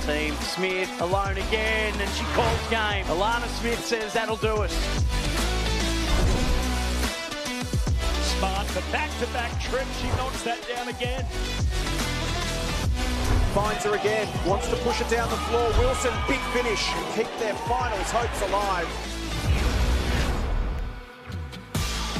team. Smith alone again, and she calls game. Alana Smith says that'll do it. Smart for back-to-back trips. She knocks that down again. Finds her again, wants to push it down the floor. Wilson, big finish. Keep their finals hopes alive.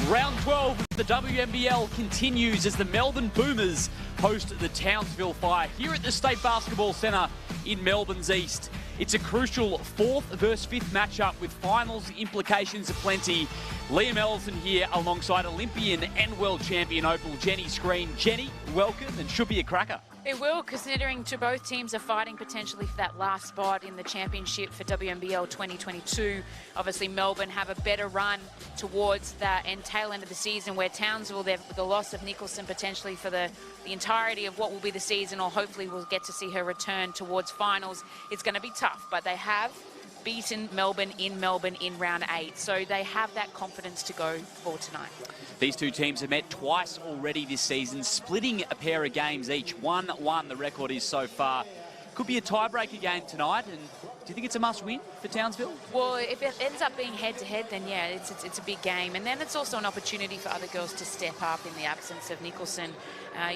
Round 12 of the WNBL continues as the Melbourne Boomers host the Townsville Fire here at the State Basketball Centre in Melbourne's East. It's a crucial 4th versus 5th matchup with finals implications aplenty. Liam Ellison here alongside Olympian and world champion Opal Jenny Screen. Jenny, welcome, and should be a cracker. It will, considering both teams are fighting potentially for that last spot in the championship for WNBL 2022. Obviously, Melbourne have a better run towards that tail end of the season, where Townsville, the loss of Nicholson potentially for the entirety of what will be the season, or hopefully we'll get to see her return towards finals. It's going to be tough, but they have beaten Melbourne in round 8, so they have that confidence to go for tonight. These two teams have met twice already this season, splitting a pair of games each. 1-1 the record is so far. Could be a tiebreaker game tonight, and do you think it's a must-win for Townsville? Well, if it ends up being head-to-head, then yeah, it's a big game. And then it's also an opportunity for other girls to step up in the absence of Nicholson.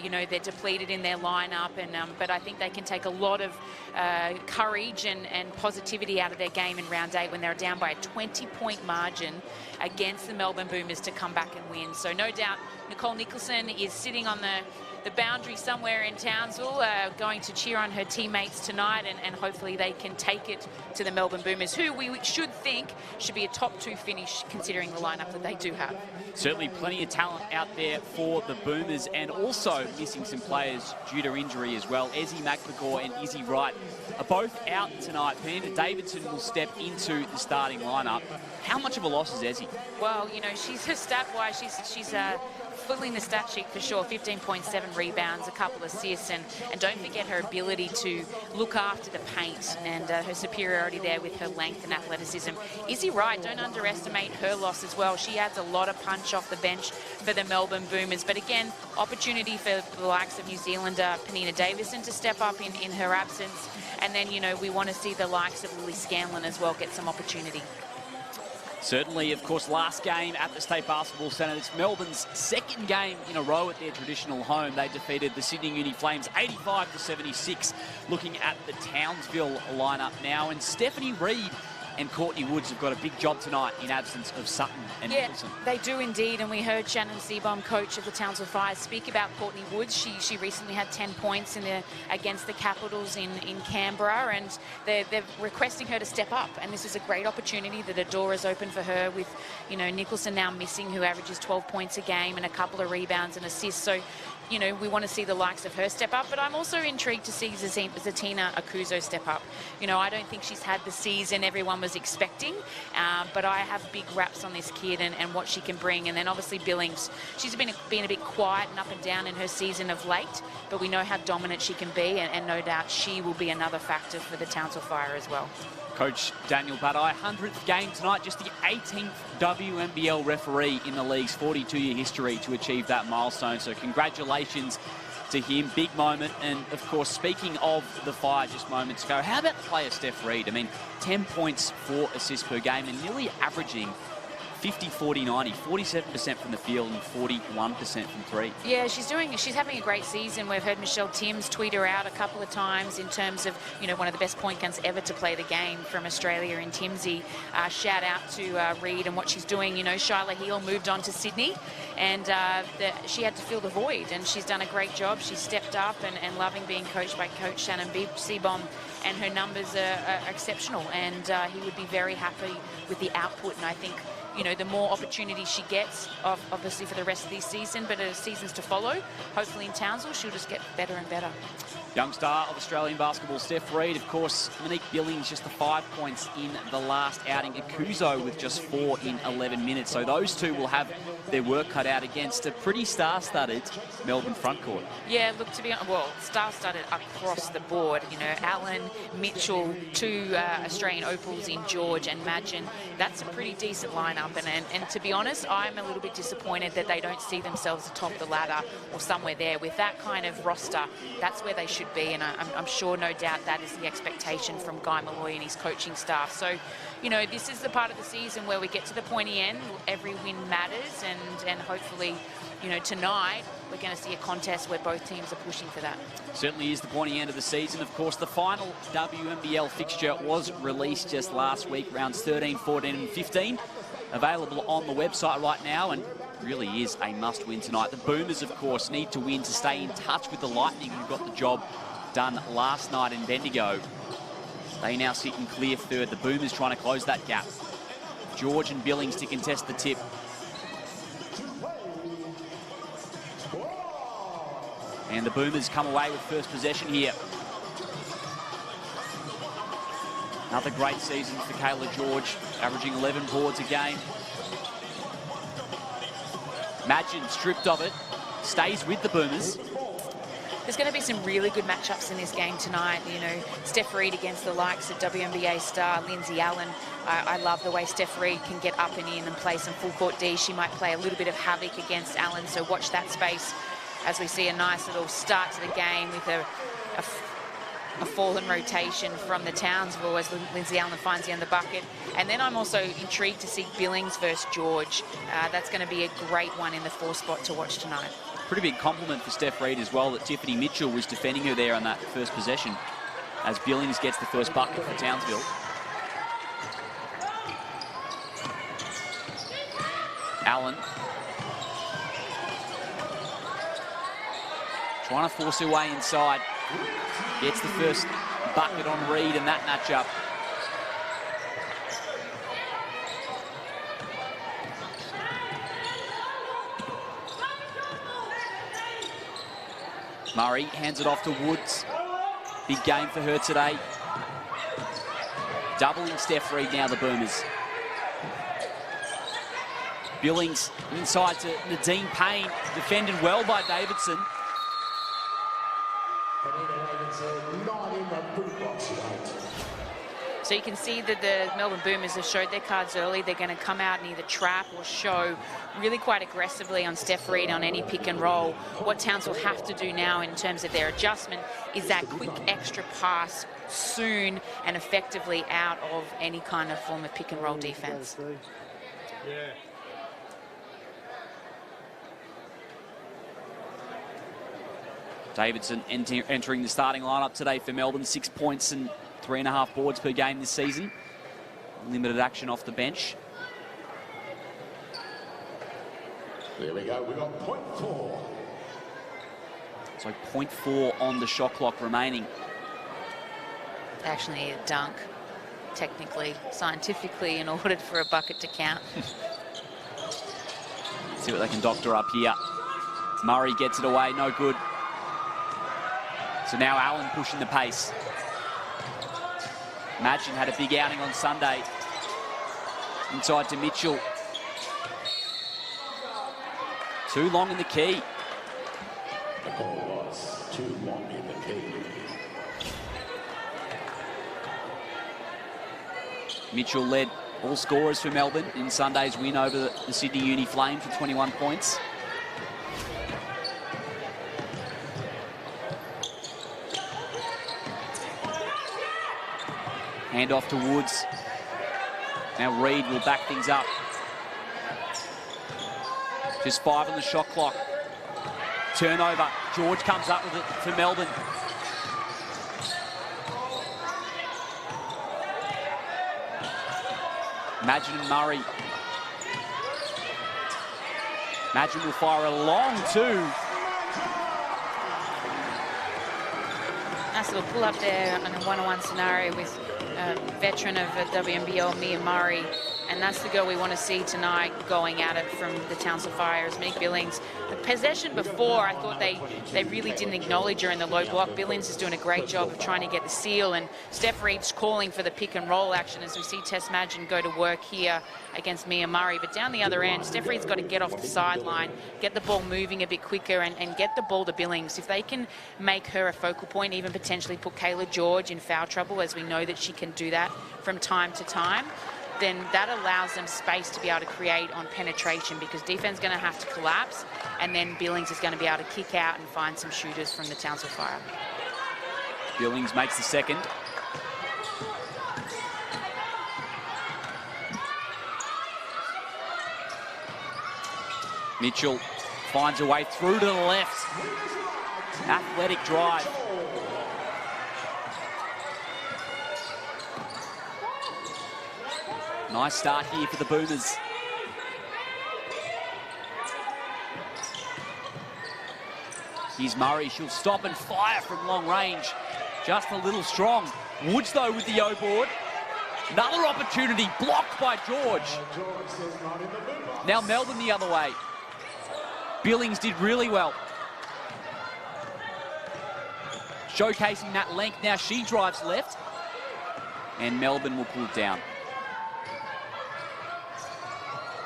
You know, they're depleted in their lineup, but I think they can take a lot of courage and positivity out of their game in round 8 when they're down by a 20-point margin against the Melbourne Boomers to come back and win. So no doubt Nicole Nicholson is sitting on the boundary somewhere in Townsville, going to cheer on her teammates tonight, and hopefully they can take it to the Melbourne Boomers, who we should think should be a top 2 finish considering the lineup that they do have. Certainly plenty of talent out there for the Boomers, and also missing some players due to injury as well. Ezzy McMcGaw and Izzy Wright are both out tonight. Panda Davidson will step into the starting lineup. How much of a loss is Ezzy? Well, you know, she's stat-wise, she's filling the stat sheet for sure. 15.7 rebounds, a couple assists, and don't forget her ability to look after the paint and her superiority there with her length and athleticism. Izzy Wright, don't underestimate her loss as well. She adds a lot of punch off the bench for the Melbourne Boomers. But again, opportunity for the likes of New Zealander Penina Davison to step up in her absence. And then, you know, we want to see the likes of Lily Scanlon as well get some opportunity. Certainly, of course, last game at the State Basketball Centre. It's Melbourne's second game in a row at their traditional home. They defeated the Sydney Uni Flames 85-76. Looking at the Townsville lineup now, and Stephanie Reid and Courtney Woods have got a big job tonight in absence of Sutton and Nicholson. They do indeed, and we heard Shannon Seabaum, coach of the Townsville Fire, speak about Courtney Woods. She recently had 10 points against the Capitals in Canberra, and they're requesting her to step up, and this is a great opportunity that a door is open for her with, you know, Nicholson now missing, who averages 12 points a game and a couple of rebounds and assists. So, you know, we want to see the likes of her step up, but I'm also intrigued to see Zatina Akuzo step up. You know, I don't think she's had the season everyone was expecting, but I have big raps on this kid and what she can bring. And then obviously Billings, she's been a bit quiet and up and down in her season of late, but we know how dominant she can be, and no doubt she will be another factor for the Townsville Fire as well. Coach Daniel Badai, 100th game tonight, just the 18th WNBL referee in the league's 42-year history to achieve that milestone. So congratulations to him, big moment. And of course, speaking of the Fire just moments ago, how about the player Steph Reid? I mean, 10 points, 4 assists per game, and nearly averaging 50, 40, 90, 47% from the field and 41% from 3. Yeah, she's having a great season. We've heard Michelle Timms tweet her out a couple of times in terms of, you know, one of the best point guards ever to play the game from Australia in Timsy. Shout out to Reid and what she's doing. You know, Shyla Heel moved on to Sydney, and she had to fill the void, and she's done a great job. She's stepped up and loving being coached by Coach Shannon Seabaum, and her numbers are exceptional, and he would be very happy with the output. And I think, you know, the more opportunities she gets, obviously for the rest of this season, but seasons to follow, hopefully in Townsville, she'll just get better and better. Young star of Australian basketball, Steph Reid. Of course, Monique Billings just the 5 points in the last outing. Akuzo with just 4 in 11 minutes. So those two will have their work cut out against a pretty star-studded Melbourne frontcourt. Yeah, look, to be honest, well, star-studded across the board. You know, Allen, Mitchell, two Australian opals in George and Madgen. That's a pretty decent lineup. And to be honest, I'm a little bit disappointed that they don't see themselves atop the ladder or somewhere there. With that kind of roster, that's where they should be. And I'm sure, no doubt, that is the expectation from Guy Malloy and his coaching staff. So, you know, this is the part of the season where we get to the pointy end. Every win matters, and hopefully, you know, tonight we're going to see a contest where both teams are pushing for that. Certainly is the pointy end of the season. Of course, the final WNBL fixture was released just last week, rounds 13, 14 and 15. Available on the website right now, and really is a must-win tonight. The Boomers, of course, need to win to stay in touch with the Lightning, who got the job done last night in Bendigo. They now sit in clear third. The Boomers trying to close that gap. George and Billings to contest the tip. And the Boomers come away with first possession here. Another great season for Kayla George, averaging 11 boards a game. Madgen stripped of it, stays with the Boomers. There's going to be some really good matchups in this game tonight. You know, Steph Reid against the likes of WNBA star Lindsay Allen. I love the way Steph Reid can get up and in and play some full court D. She might play a little bit of havoc against Allen, so watch that space as we see a nice little start to the game with a fallen rotation from the Townsville as Lindsay Allen finds the bucket. And then I'm also intrigued to see Billings versus George. That's going to be a great one in the 4 spot to watch tonight. Pretty big compliment for Steph Reid as well that Tiffany Mitchell was defending her there on that first possession as Billings gets the first bucket for Townsville. Allen trying to force her way inside. Gets the first bucket on Reid in that matchup. Murray hands it off to Woods. Big game for her today. Doubling Steph Reid now, the Boomers. Billings inside to Nadine Payne. Defended well by Davidson. So you can see that the Melbourne Boomers have showed their cards early. They're going to come out and either trap or show really quite aggressively on Steph Reid on any pick and roll. What Townsville have to do now in terms of their adjustment is that quick extra pass soon and effectively out of any kind of form of pick and roll defense. Yeah. Davidson entering the starting lineup today for Melbourne. 6 points and 3.5 boards per game this season. Limited action off the bench. There we go, we got .4. So 0.4 on the shot clock remaining. They actually need a dunk, technically, scientifically, in order for a bucket to count. See what they can doctor up here. Murray gets it away, no good. So now Allen pushing the pace. Madgen had a big outing on Sunday. Inside to Mitchell. Too long in the key. The goal was too long in the key. Mitchell led all scorers for Melbourne in Sunday's win over the Sydney Uni Flames for 21 points. Hand off to Woods. Now Reid will back things up. Just 5 on the shot clock. Turnover. George comes up with it for Melbourne. Madgen and Murray. Madgen will fire a long 2. Nice little pull up there on a one-on-one scenario with a veteran of WNBL, Mia Murray, And that's the girl we want to see tonight going at it from the Townsville Fire is Meg Billings. The possession before, I thought they really didn't acknowledge her in the low block. Billings is doing a great job of trying to get the seal, and Steph Reed's calling for the pick and roll action as we see Tess Madgen go to work here against Mia Murray. But down the other end, Steph Reed's got to get off the sideline, get the ball moving a bit quicker, and get the ball to Billings. If they can make her a focal point, even potentially put Kayla George in foul trouble, as we know that she can do that from time to time, then that allows them space to be able to create on penetration, because defense is going to have to collapse, and then Billings is going to be able to kick out and find some shooters from the Townsville Fire. Billings makes the second. Mitchell finds a way through to the left. Athletic drive. Nice start here for the Boomers. Here's Murray. She'll stop and fire from long range. Just a little strong. Woods, though, with the O-board. Another opportunity blocked by George. Now Melbourne the other way. Billings did really well. Showcasing that length. Now she drives left. And Melbourne will pull down.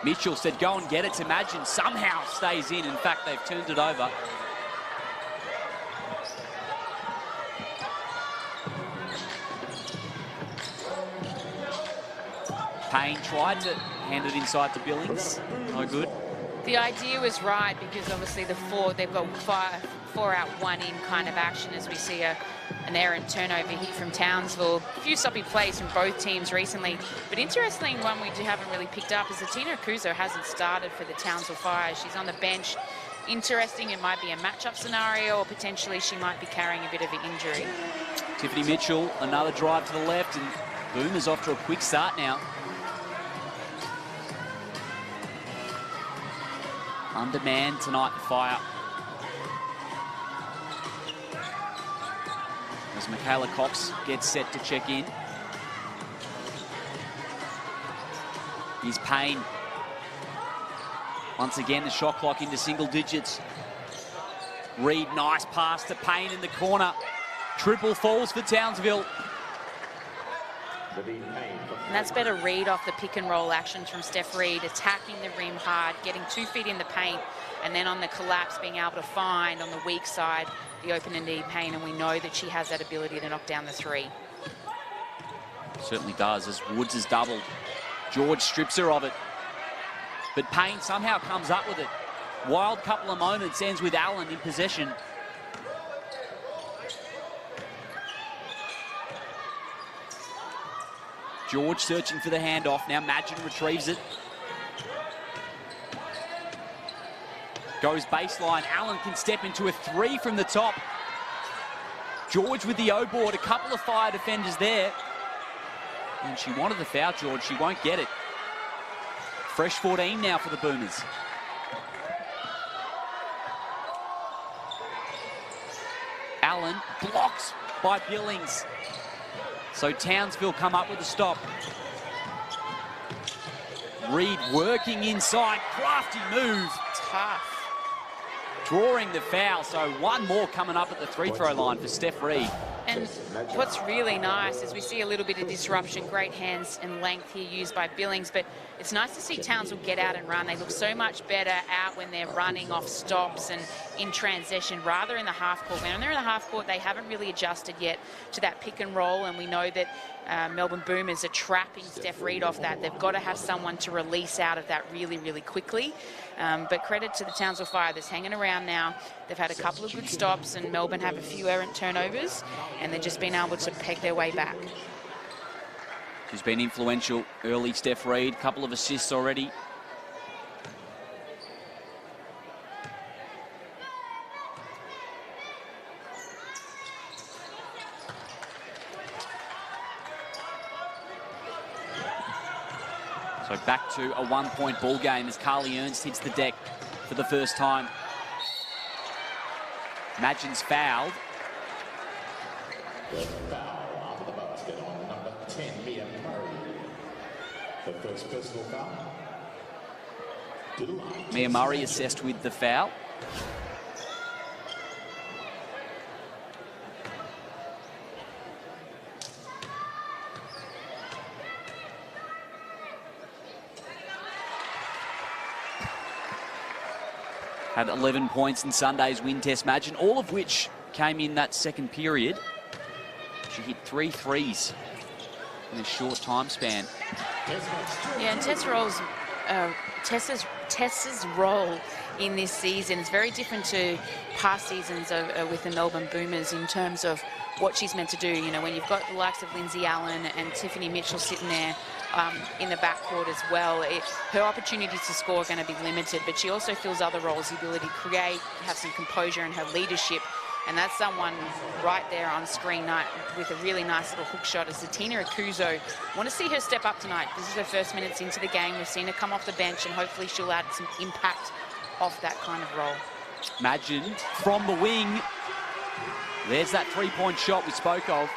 Mitchell said, go and get it. Imagine somehow stays in. In fact, they've turned it over. Payne tried to hand it inside to Billings. No good. The idea was right, because obviously they've got four out, one in kind of action, as we see an errant turnover here from Townsville. A few sloppy plays from both teams recently, but interestingly, one we haven't really picked up is that Tina Kuzo hasn't started for the Townsville Fire. She's on the bench. Interesting, it might be a matchup scenario, or potentially she might be carrying a bit of an injury. Tiffany Mitchell, another drive to the left, and Boomers off to a quick start now. Undermanned tonight, the Fire. As Michaela Cox gets set to check in. Here's Payne. Once again, the shot clock into single digits. Reed, nice pass to Payne in the corner. Triple falls for Townsville. And that's better read off the pick and roll actions from Steph Reed, attacking the rim hard, getting 2 feet in the paint, and then on the collapse being able to find on the weak side the open and deep Payne, and we know that she has that ability to knock down the three. Certainly does, as Woods has doubled. George strips her of it. But Payne somehow comes up with it. Wild couple of moments, ends with Allen in possession. George searching for the handoff. Now Madgen retrieves it. Goes baseline. Allen can step into a three from the top. George with the O-board. A couple of Fire defenders there. And she wanted the foul, George. She won't get it. Fresh 14 now for the Boomers. Allen blocked by Billings. So Townsville come up with a stop. Reed working inside. Crafty move. Tough. Drawing the foul. So one more coming up at the free throw line for Steph Reed. And what's really nice is we see a little bit of disruption, great hands and length here used by Billings, but it's nice to see Townsville get out and run. They look so much better out when they're running off stops and in transition rather in the half court. When they're in the half court, they haven't really adjusted yet to that pick and roll, and we know that Melbourne Boomers are trapping Steph Reed off that. They've got to have someone to release out of that really, really quickly. But credit to the Townsville Fire that's hanging around now. They've had a couple of good stops, and Melbourne have a few errant turnovers, and they've just been able to peg their way back. She's been influential early, Steph Reed. Couple of assists already. So back to a one-point ball game as Carly Ernst hits the deck for the first time. Madgen's fouled. The first personal foul. To the line. Mia Murray assessed with the foul. Had 11 points in Sunday's win test match, and all of which came in that second period. She hit 3 threes in a short time span. Yeah, and Tessa's role in this season is very different to past seasons with the Melbourne Boomers in terms of what she's meant to do. You know, when you've got the likes of Lindsay Allen and Tiffany Mitchell sitting there in the backcourt as well, her opportunities to score are going to be limited, but she also fills other roles, the ability to create, have some composure in her leadership. And that's someone right there on screen with a really nice little hook shot as Zatina Akuzo. Want to see her step up tonight. This is her first minutes into the game. We've seen her come off the bench, and hopefully she'll add some impact off that kind of role. Imagine from the wing. There's that three-point shot we spoke of.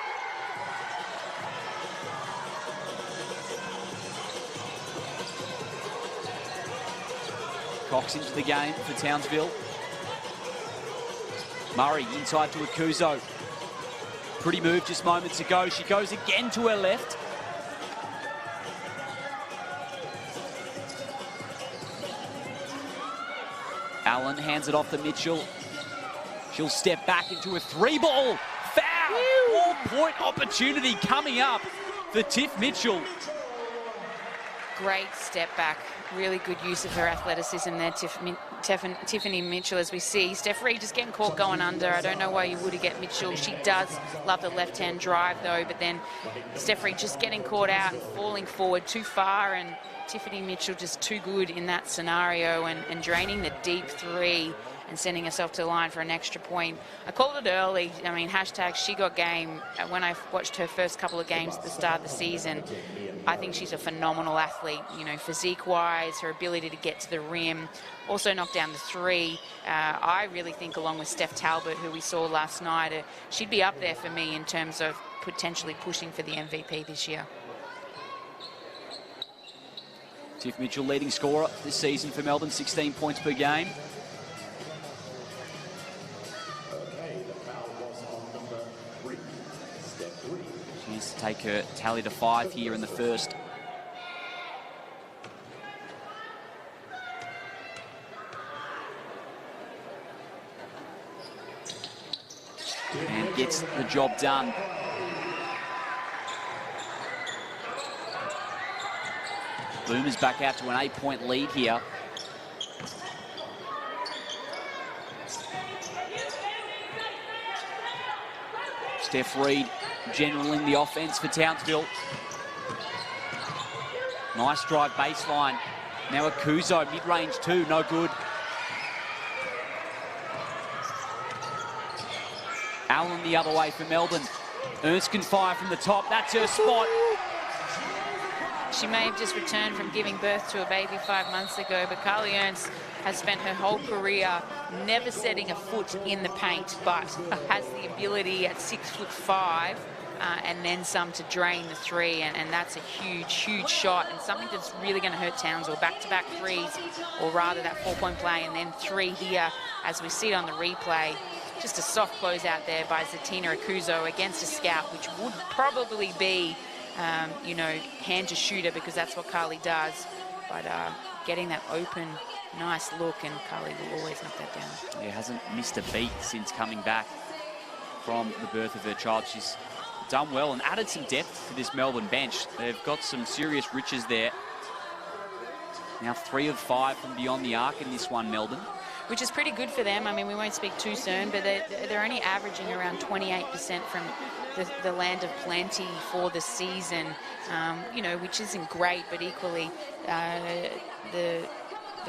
Cox into the game for Townsville. Murray inside to Akuzo. Pretty move just moments ago. She goes again to her left. Allen hands it off to Mitchell. She'll step back into a 3-ball. Foul! 4-point opportunity coming up for Tiff Mitchell. Great step back. Really good use of her athleticism there, Tiffany Mitchell, as we see. Steph Reid just getting caught going under. I don't know why you would get Mitchell. She does love the left-hand drive, though, but then Steph Reid just getting caught out and falling forward too far, and Tiffany Mitchell just too good in that scenario and draining the deep three and sending herself to the line for an extra point. I called it early. I mean, hashtag she got game. When I watched her first couple of games at the start of the season, I think she's a phenomenal athlete, you know, physique-wise, her ability to get to the rim, also knock down the three. I really think, along with Steph Talbot, who we saw last night, she'd be up there for me in terms of potentially pushing for the MVP this year. Tiff Mitchell, leading scorer this season for Melbourne, 16 points per game. She needs to take her tally to 5 here in the first. And gets the job done. Boomers back out to an 8-point lead here. Steph Reid generaling the offense for Townsville. Nice drive baseline. Now Akuzo, mid-range two, no good. Allen the other way for Melbourne. Ernst can fire from the top. That's her spot. She may have just returned from giving birth to a baby 5 months ago, but Carly Ernst has spent her whole career never setting a foot in the paint, but has the ability at 6'5" and then some to drain the three, and that's a huge, huge shot and something that's really going to hurt Townsville. Back-to-back threes, or rather that 4-point play, and then three here, as we see it on the replay. Just a soft close out there by Zatina Akuzo against a scout, which would probably be you know, hand to shooter, because that's what Carly does. But getting that open, nice look, and Carly will always knock that down. Yeah, hasn't missed a beat since coming back from the birth of her child. She's done well and added some depth to this Melbourne bench. They've got some serious riches there. Now 3 of 5 from beyond the arc in this one, Melbourne. Which is pretty good for them. I mean, we won't speak too soon, but they're only averaging around 28% from the land of plenty for the season, you know, which isn't great, but equally the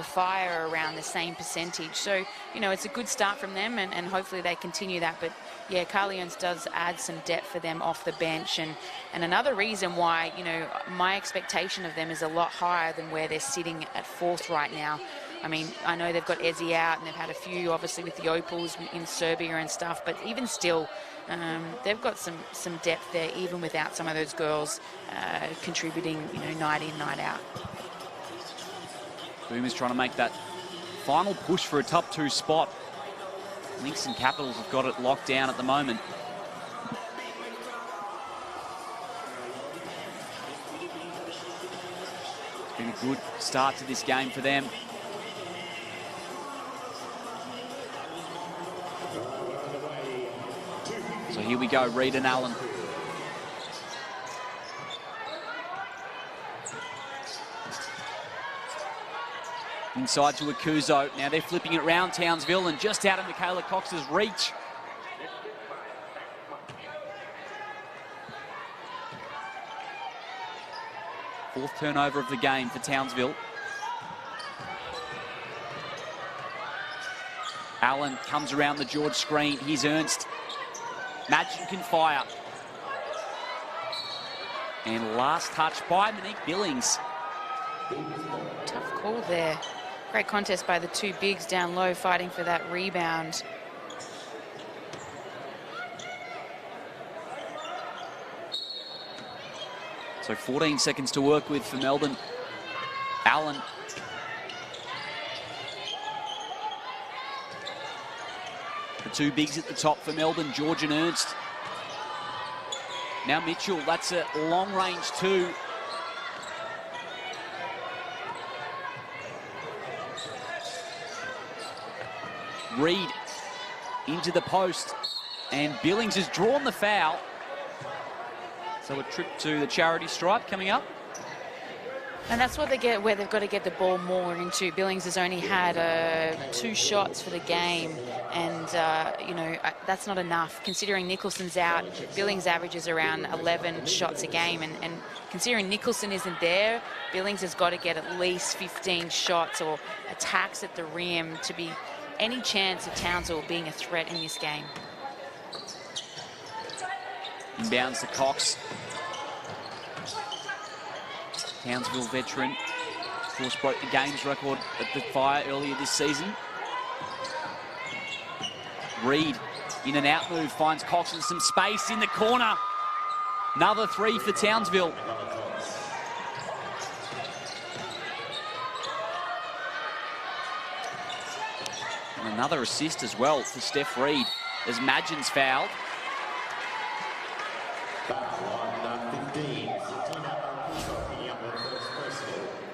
Fire around the same percentage. So, you know, it's a good start from them, and hopefully they continue that. But yeah, Carly Ernst does add some depth for them off the bench, and another reason why, you know, my expectation of them is a lot higher than where they're sitting at 4th right now. I mean, I know they've got Ezzy out, and they've had a few, obviously, with the Opals in Serbia and stuff, but even still, they've got some depth there, even without some of those girls contributing, you know, night in, night out. Boomers trying to make that final push for a top 2 spot. Lynx and Capitals have got it locked down at the moment. It's been a good start to this game for them. So here we go, Reed and Allen. Inside to Akuzo. Now they're flipping it around Townsville and just out of Michaela Cox's reach. Fourth turnover of the game for Townsville. Allen comes around the George screen. Here's Ernst. Madgen can fire. And last touch by Monique Billings. Tough call there. Great contest by the two bigs down low, fighting for that rebound. So 14 seconds to work with for Melbourne. Allen. The two bigs at the top for Melbourne, George and Ernst. Now Mitchell, that's a long range 2. Reed into the post, and Billings has drawn the foul. So a trip to the charity stripe coming up. And that's what they get, where they've got to get the ball more into. Billings has only had 2 shots for the game, and you know, that's not enough. Considering Nicholson's out, Billings averages around 11 shots a game, and considering Nicholson isn't there, Billings has got to get at least 15 shots or attacks at the rim to be any chance of Townsville being a threat in this game. Inbounds to Cox. Townsville veteran, of course, broke the games record at the Fire earlier this season. Reed, in and out move, finds Cox in some space in the corner. Another 3 for Townsville. And another assist as well for Steph Reed as Madgen's fouled.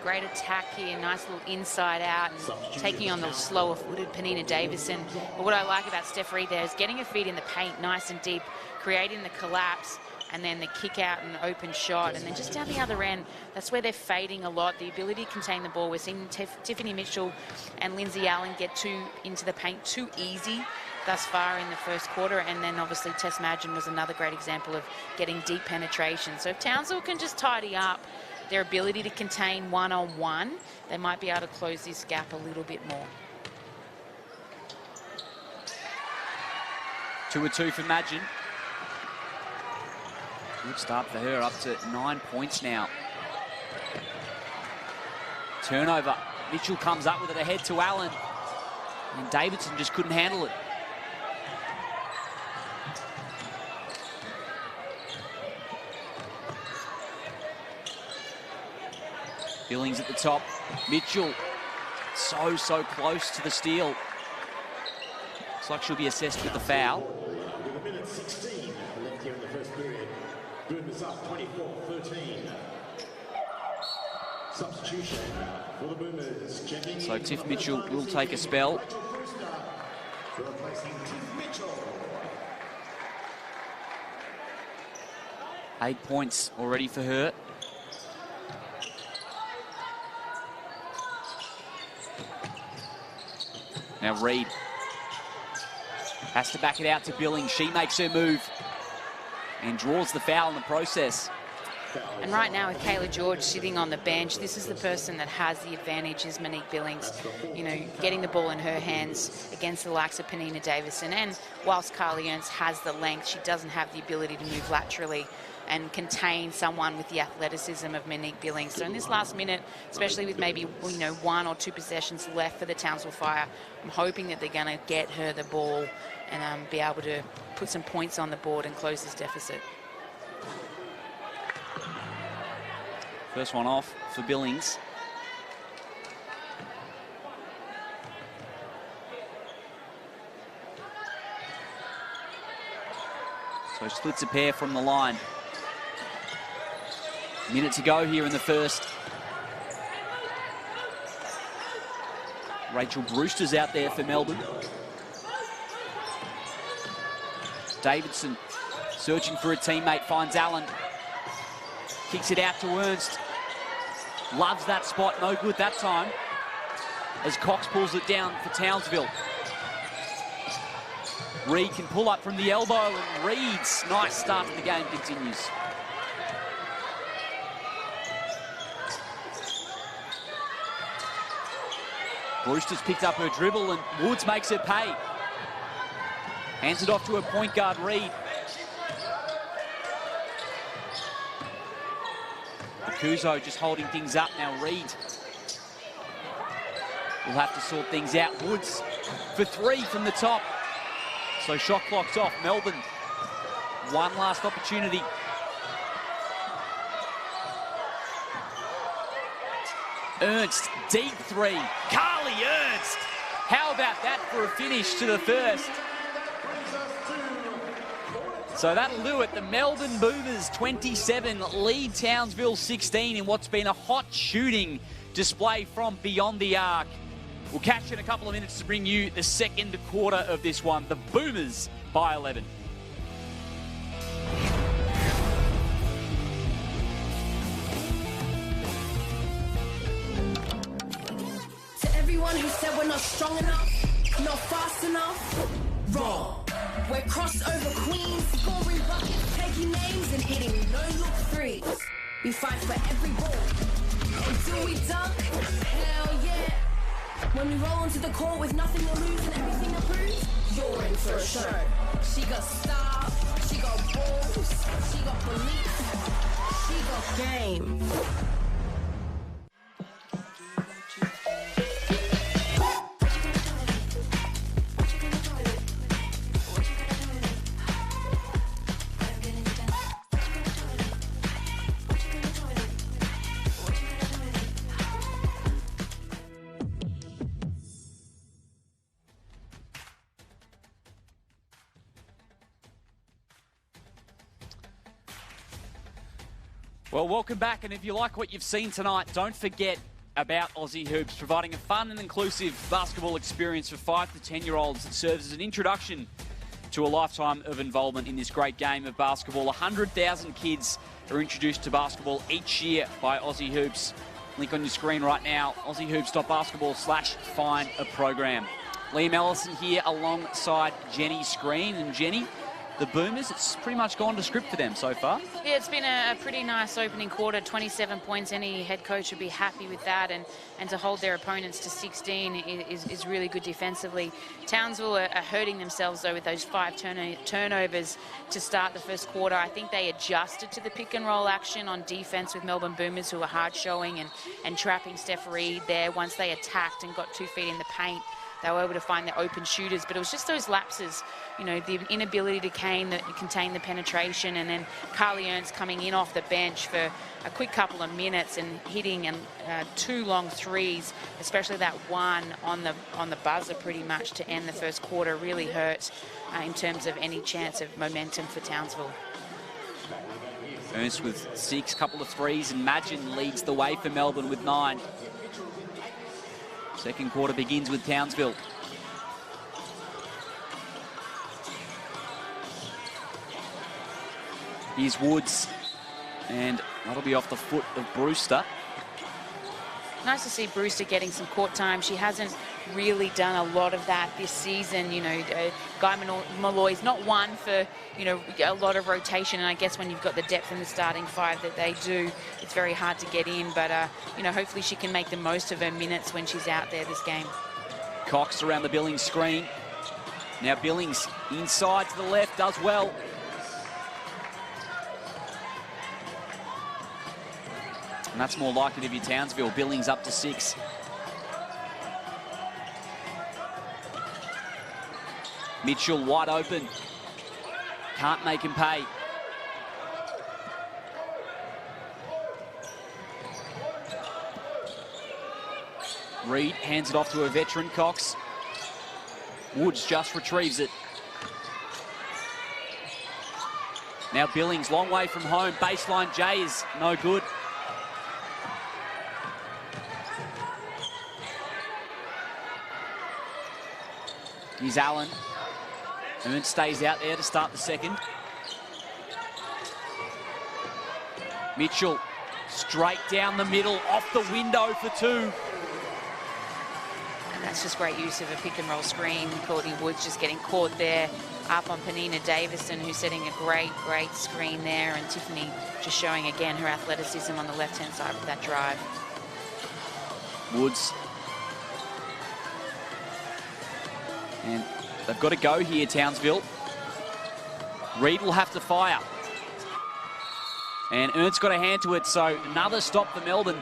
Great attack here, nice little inside out and taking on the slower footed Penina Davison. But what I like about Steph Reed there is getting her feet in the paint nice and deep, creating the collapse, and then the kick out and open shot. And then just down the other end, that's where they're fading a lot. The ability to contain the ball. We're seeing Tiffany Mitchell and Lindsay Allen get into the paint too easy thus far in the first quarter. And then obviously Tess Madgen was another great example of getting deep penetration. So if Townsville can just tidy up their ability to contain one-on-one, they might be able to close this gap a little bit more. 2-2 for Madgen. Good start for her, up to 9 points now. Turnover. Mitchell comes up with it ahead to Allen. And Davidson just couldn't handle it. Billings at the top. Mitchell so close to the steal. Looks like she'll be assessed with the foul. With a minute 16 left here in the first period. Boomers up 24-13. Substitution for the Boomers. Checking So Tiff Mitchell will take a spell. Replacing Tiff Mitchell. 8 points already for her. Now Reed has to back it out to Billings. She makes her move and draws the foul in the process. And right now with Kayla George sitting on the bench, this is the person that has the advantage, is Monique Billings. You know, getting the ball in her hands against the likes of Penina Davison. And whilst Carly Ernst has the length, she doesn't have the ability to move laterally and contain someone with the athleticism of Monique Billings. So in this last minute, especially with maybe, you know, 1 or 2 possessions left for the Townsville Fire, I'm hoping that they're going to get her the ball and be able to put some points on the board and close this deficit. First one off for Billings. So splits a pair from the line. Minute to go here in the first. Rachel Brewster's out there for Melbourne. Davidson searching for a teammate, finds Allen. Kicks it out to Ernst. Loves that spot, no good that time. As Cox pulls it down for Townsville. Reed can pull up from the elbow, and Reed's nice start to the game continues. Brewster's picked up her dribble and Woods makes her pay. Hands it off to her point guard, Reed. Kuzo just holding things up now. Reed will have to sort things out. Woods for 3 from the top. So shot clock's off. Melbourne, one last opportunity. Ernst, deep 3. Carly Ernst. How about that for a finish to the first? So that'll do it. The Melbourne Boomers 27 lead Townsville 16 in what's been a hot shooting display from beyond the arc. We'll catch you in a couple of minutes to bring you the second quarter of this one. The Boomers by 11. To everyone who said we're not strong enough, not fast enough, wrong. We're crossover queens, scoring buckets, taking names and hitting no-look threes. We fight for every ball. Until we dunk, hell yeah. When we roll onto the court with nothing to lose and everything to prove, you're in for a show. She got style, she got balls, she got belief, she got game. Well, welcome back, and if you like what you've seen tonight, don't forget about Aussie Hoops, providing a fun and inclusive basketball experience for 5 to 10-year-olds that serves as an introduction to a lifetime of involvement in this great game of basketball. 100,000 kids are introduced to basketball each year by Aussie Hoops. Link on your screen right now, aussiehoops.basketball/find a program. Liam Ellison here alongside Jenny Screen. And Jenny, the Boomers, it's pretty much gone to script for them so far. Yeah, it's been a pretty nice opening quarter, 27 points. Any head coach would be happy with that, and to hold their opponents to 16 is really good defensively. Townsville are hurting themselves, though, with those 5 turnovers to start the first quarter. I think they adjusted to the pick and roll action on defense with Melbourne Boomers, who were hard showing and trapping Steph Reed there. Once they attacked and got 2 feet in the paint, they were able to find their open shooters, but it was just those lapses, you know, the inability to contain the penetration, and then Carly Ernst coming in off the bench for a quick couple of minutes and hitting 2 long threes, especially that one on the buzzer pretty much to end the first quarter, really hurt in terms of any chance of momentum for Townsville. Ernst with 6, couple of threes, and Madgen leads the way for Melbourne with 9. Second quarter begins with Townsville. Here's Woods, and that'll be off the foot of Brewster. Nice to see Brewster getting some court time. She hasn't really done a lot of that this season. You know, Guy Malloy's not one for, you know, a lot of rotation, and I guess when you've got the depth in the starting five that they do, it's very hard to get in, but, you know, hopefully she can make the most of her minutes when she's out there this game. Cox around the Billings screen. Now Billings inside to the left, does well. And that's more likely to be Townsville. Billings up to 6. Mitchell wide open. Can't make him pay. Reed hands it off to a veteran, Cox. Woods just retrieves it. Now Billings, long way from home. Baseline J is no good. Here's Allen. Ernst stays out there to start the second. Mitchell, straight down the middle, off the window for 2. And that's just great use of a pick and roll screen. Courtney Woods just getting caught there up on Penina Davison, who's setting a great screen there. And Tiffany just showing again her athleticism on the left-hand side with that drive. Woods. And they've got to go here, Townsville. Reed will have to fire. And Ernst's got a hand to it, so another stop for Melbourne.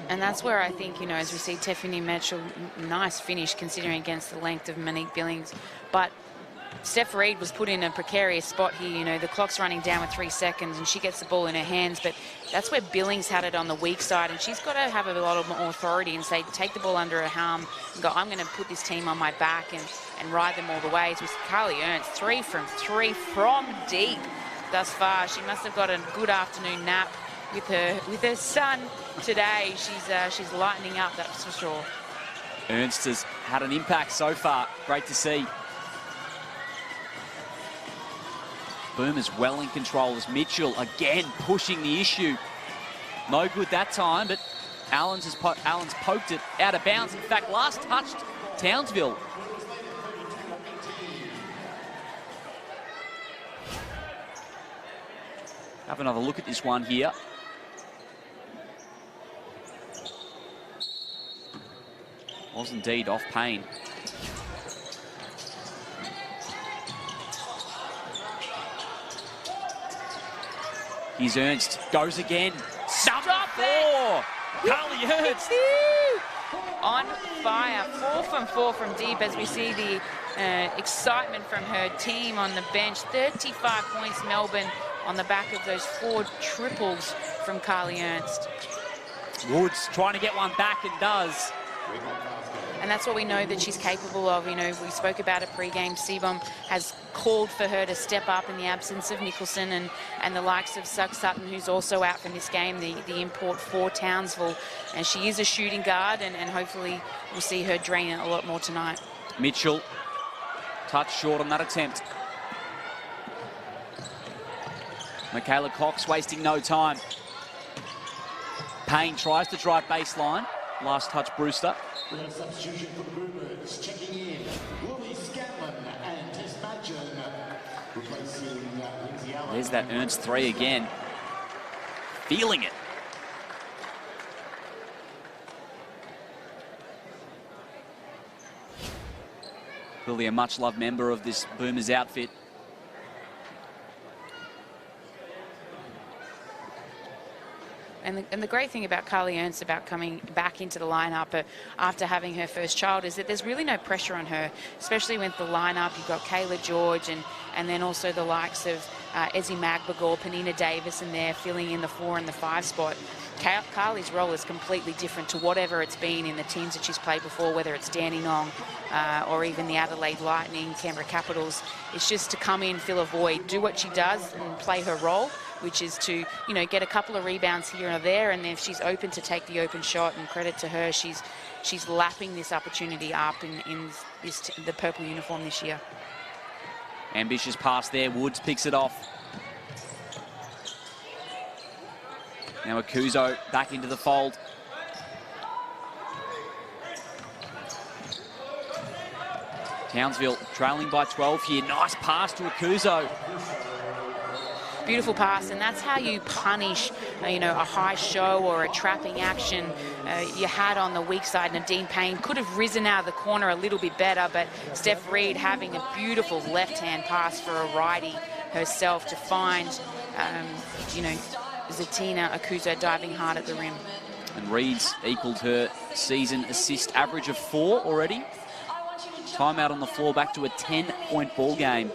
And that's where I think, you know, as we see Tiffany Mitchell, nice finish considering against the length of Monique Billings. But Steph Reed was put in a precarious spot here. You know, the clock's running down with 3 seconds and she gets the ball in her hands, but that's where Billings had it on the weak side, and she's got to have a lot of more authority and say, take the ball under her arm and go, I'm going to put this team on my back and ride them all the way. It was Carly Ernst, 3 from 3 from deep thus far. She must have got a good afternoon nap with her son today. She's lightening up, that's for sure. Ernst has had an impact so far. Great to see. Boomers well in control as Mitchell again pushing the issue. No good that time, but Allen's poked it out of bounds. In fact, last touched Townsville. Have another look at this one here. Was indeed off Payne. Here's Ernst, goes again. Stop it! Carly Ernst. On fire, 4 from 4 from deep as we see the excitement from her team on the bench. 35 points Melbourne on the back of those 4 triples from Carly Ernst. Woods trying to get one back and does. And that's what we know that she's capable of. You know, we spoke about it pre-game. Seabom has called for her to step up in the absence of Nicholson and the likes of Sugg Sutton, who's also out from this game, the import for Townsville. And she is a shooting guard, and hopefully we'll see her drain it a lot more tonight. Mitchell, touch short on that attempt. Michaela Cox wasting no time. Payne tries to drive baseline. Last touch, Brewster. We have substitution for the Boomers. Checking in, Lily Scanlon and Tess Madgen. Replacing Lindsay Allen. There's that Ernst 3 again. Feeling it. Clearly a much-loved member of this Boomers outfit. And the great thing about Carly Ernst about coming back into the lineup after having her first child is that there's really no pressure on her, especially with the lineup. You've got Kayla George and then also the likes of Ezzy Magbagor, Penina Davis in there filling in the 4 and the 5 spot. Carly's role is completely different to whatever it's been in the teams that she's played before, whether it's Dandenong or even the Adelaide Lightning, Canberra Capitals. It's just to come in, fill a void, do what she does and play her role, which is to, you know, get a couple of rebounds here or there, and then if she's open to take the open shot, and credit to her, she's lapping this opportunity up in the purple uniform this year. Ambitious pass there, Woods picks it off. Now Akuzo back into the fold. Townsville trailing by 12 here. Nice pass to Akuzo. Beautiful pass, and that's how you punish, a high show or a trapping action. You had on the weak side, Nadine Payne could have risen out of the corner a little bit better, but Steph Reed having a beautiful left-hand pass for a righty herself to find, Zatina Akuzo diving hard at the rim. And Reed's equaled her season assist average of 4 already. Timeout on the floor, back to a 10-point ball game.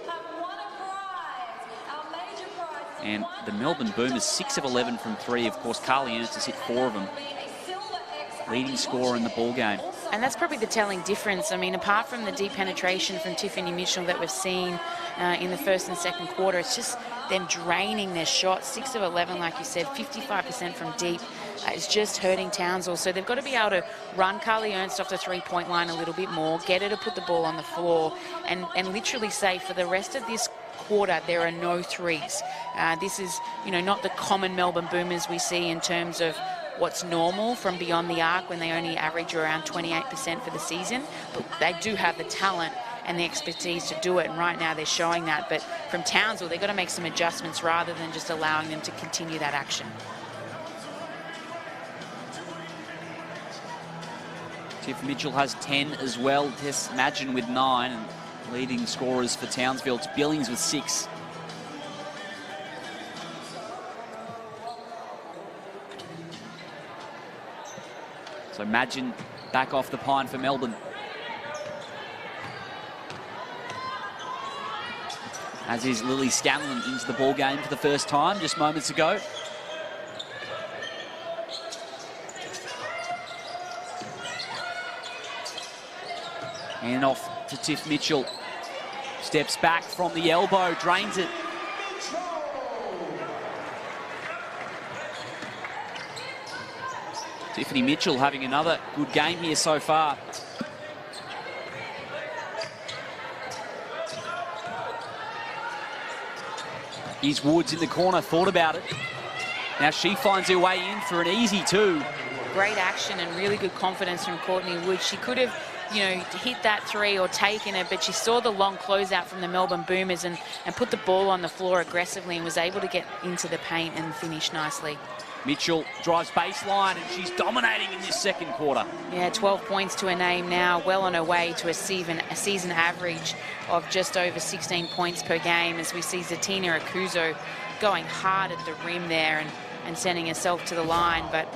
And the Melbourne Boomers, 6 of 11 from 3. Of course, Carly Ernst has hit 4 of them. Leading scorer in the ball game. And that's probably the telling difference. I mean, apart from the deep penetration from Tiffany Mitchell that we've seen in the first and second quarter, it's just them draining their shots. 6 of 11, like you said, 55% from deep. It's just hurting Townsville. So they've got to be able to run Carly Ernst off the three-point line a little bit more, get her to put the ball on the floor, and literally say for the rest of this quarter there are no threes. This is, not the common Melbourne Boomers we see in terms of what's normal from beyond the arc when they only average around 28% for the season, but they do have the talent and the expertise to do it, and right now they're showing that. But from Townsville, they've got to make some adjustments rather than just allowing them to continue that action. Tiff Mitchell has 10 as well. Tess Madgen with 9, and leading scorers for Townsville, it's Billings with 6. So Madgen back off the pine for Melbourne. As is Lily Scanlon into the ball game for the first time just moments ago. And off to Tiff Mitchell. Steps back from the elbow, drains it. Tiffany Mitchell having another good game here so far. Here's Woods in the corner, thought about it. Now she finds her way in for an easy 2. Great action and really good confidence from Courtney Woods. She could have, hit that 3 or taken it, but she saw the long closeout from the Melbourne Boomers and put the ball on the floor aggressively and was able to get into the paint and finish nicely. Mitchell drives baseline and she's dominating in this second quarter. Yeah, 12 points to her name now, well on her way to a season average of just over 16 points per game, as we see Zatina Akuzo going hard at the rim there and sending herself to the line. But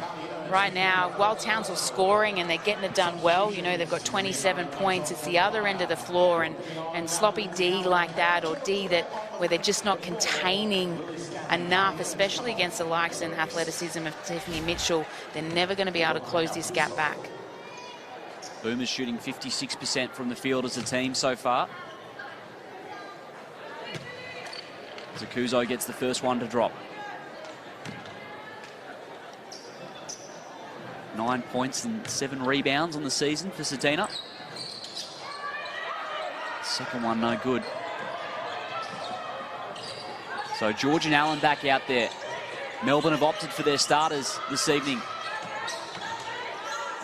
right now, while Townsville's scoring and they're getting it done well, they've got 27 points, it's the other end of the floor, and sloppy D like that, or D where they're just not containing enough, especially against the likes and athleticism of Tiffany Mitchell. They're never going to be able to close this gap back. Boomers shooting 56% from the field as a team so far. Akuzo gets the first one to drop. 9 points and 7 rebounds on the season for Zatina. Second one no good. So George and Allen back out there. Melbourne have opted for their starters this evening.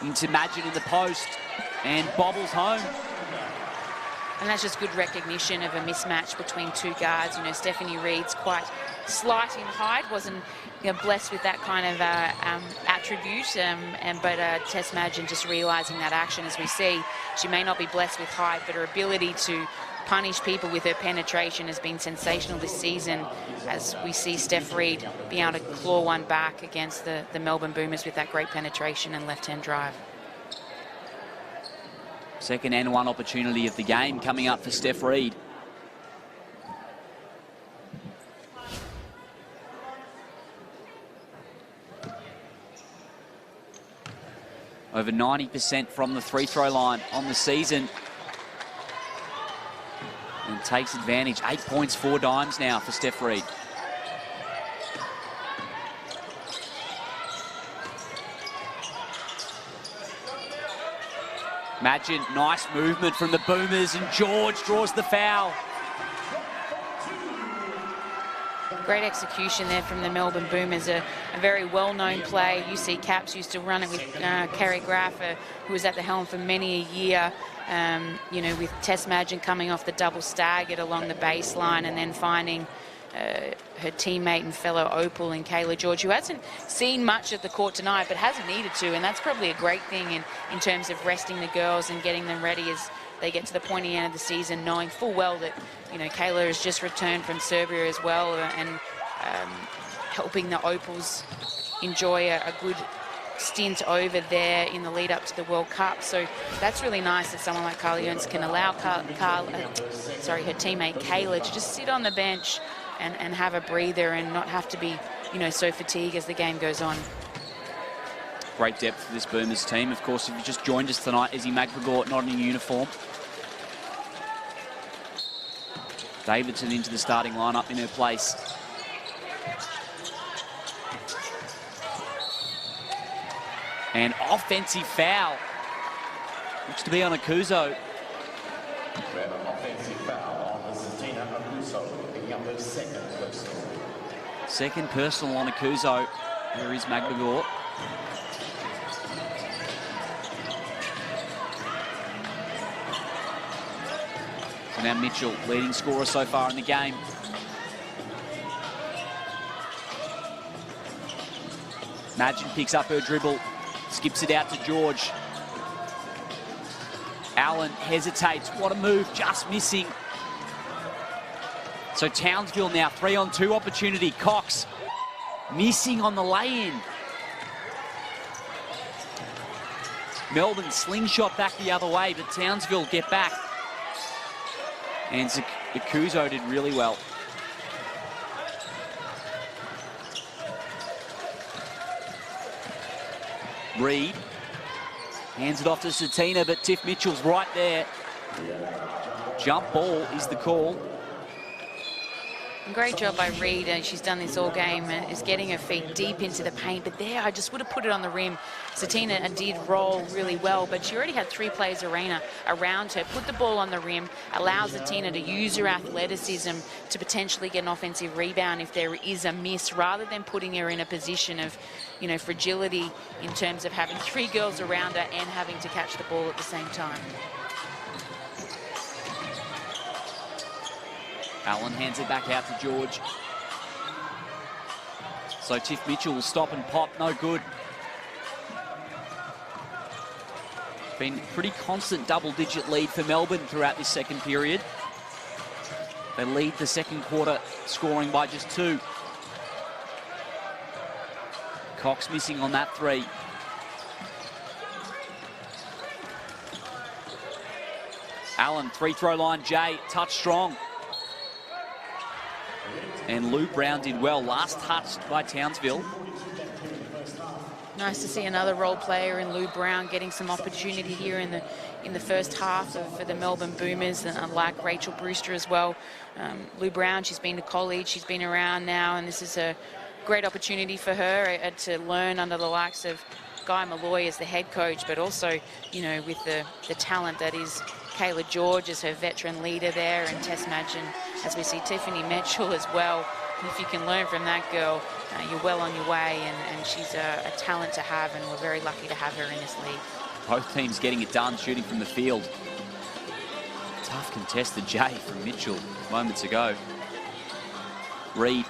Into Madgen in the post and bobbles home. And that's just good recognition of a mismatch between two guards. Stephanie Reed's quite slight in height, wasn't blessed with that kind of attribute, but Tess Madgen just realising that action, as we see. She may not be blessed with height, but her ability to punish people with her penetration has been sensational this season, as we see Steph Reed being able to claw one back against the Melbourne Boomers with that great penetration and left-hand drive. Second and 1 opportunity of the game coming up for Steph Reed. Over 90% from the free throw line on the season. And takes advantage. 8 points, 4 dimes now for Steph Reed. Madgen, nice movement from the Boomers, and George draws the foul. Great execution there from the Melbourne Boomers. A very well-known play. UC Caps used to run it with Kerry Graffer, who was at the helm for many a year. You know, with Tess Madgen coming off the double staggered along the baseline and then finding her teammate and fellow Opal and Kayla George, who hasn't seen much at the court tonight but hasn't needed to, and that's probably a great thing in terms of resting the girls and getting them ready as they get to the pointy end of the season, knowing full well that, you know, Kayla has just returned from Serbia as well, and helping the Opals enjoy a good stint over there in the lead up to the World Cup. So that's really nice that someone like Carly Ernst can allow her teammate Kayla to just sit on the bench and have a breather and not have to be, you know, so fatigued as the game goes on. Great depth for this Boomers team. Of course, if you just joined us tonight, Izzy McGregor not in a uniform. Davidson into the starting lineup in her place. And offensive foul. Looks to be on Akuzo. We have an offensive foul on Zatina Akuzo, the number second personal. Second personal on Akuzo. There is McGregor. So now Mitchell, leading scorer so far in the game. Madgen picks up her dribble, skips it out to George. Allen hesitates. What a move, just missing. So Townsville now 3-on-2 opportunity. Cox missing on the lay-in. Melbourne slingshot back the other way, but Townsville get back. And Akuzo did really well. Reed hands it off to Satina, but Tiff Mitchell's right there. Jump ball is the call. Great job by Reed. She's done this all game and is getting her feet deep into the paint. But there, I just would have put it on the rim. Satina did roll really well, but she already had 3 players around her. Put the ball on the rim, allows Satina to use her athleticism to potentially get an offensive rebound if there is a miss, rather than putting her in a position of, you know, fragility in terms of having 3 girls around her and having to catch the ball at the same time. Allen hands it back out to George. So Tiff Mitchell will stop and pop, no good. Been pretty constant double-digit lead for Melbourne throughout this second period. They lead the second quarter, scoring by just 2. Cox missing on that 3. Allen, free-throw line, Jay, touch strong. And Lou Brown did well. Last touched by Townsville. Nice to see another role player in Lou Brown getting some opportunity here in the first half for the Melbourne Boomers, and like Rachel Brewster as well. Lou Brown, she's been to college, she's been around now, and this is a great opportunity for her to learn under the likes of Guy Malloy as the head coach, but also, you know, with the talent that is Kayla George as her veteran leader there, and Tess Madgen, as we see Tiffany Mitchell as well. If you can learn from that girl, you're well on your way, and she's a talent to have, and we're very lucky to have her in this league. Both teams getting it done, shooting from the field. Tough contested Jay from Mitchell moments ago. Reed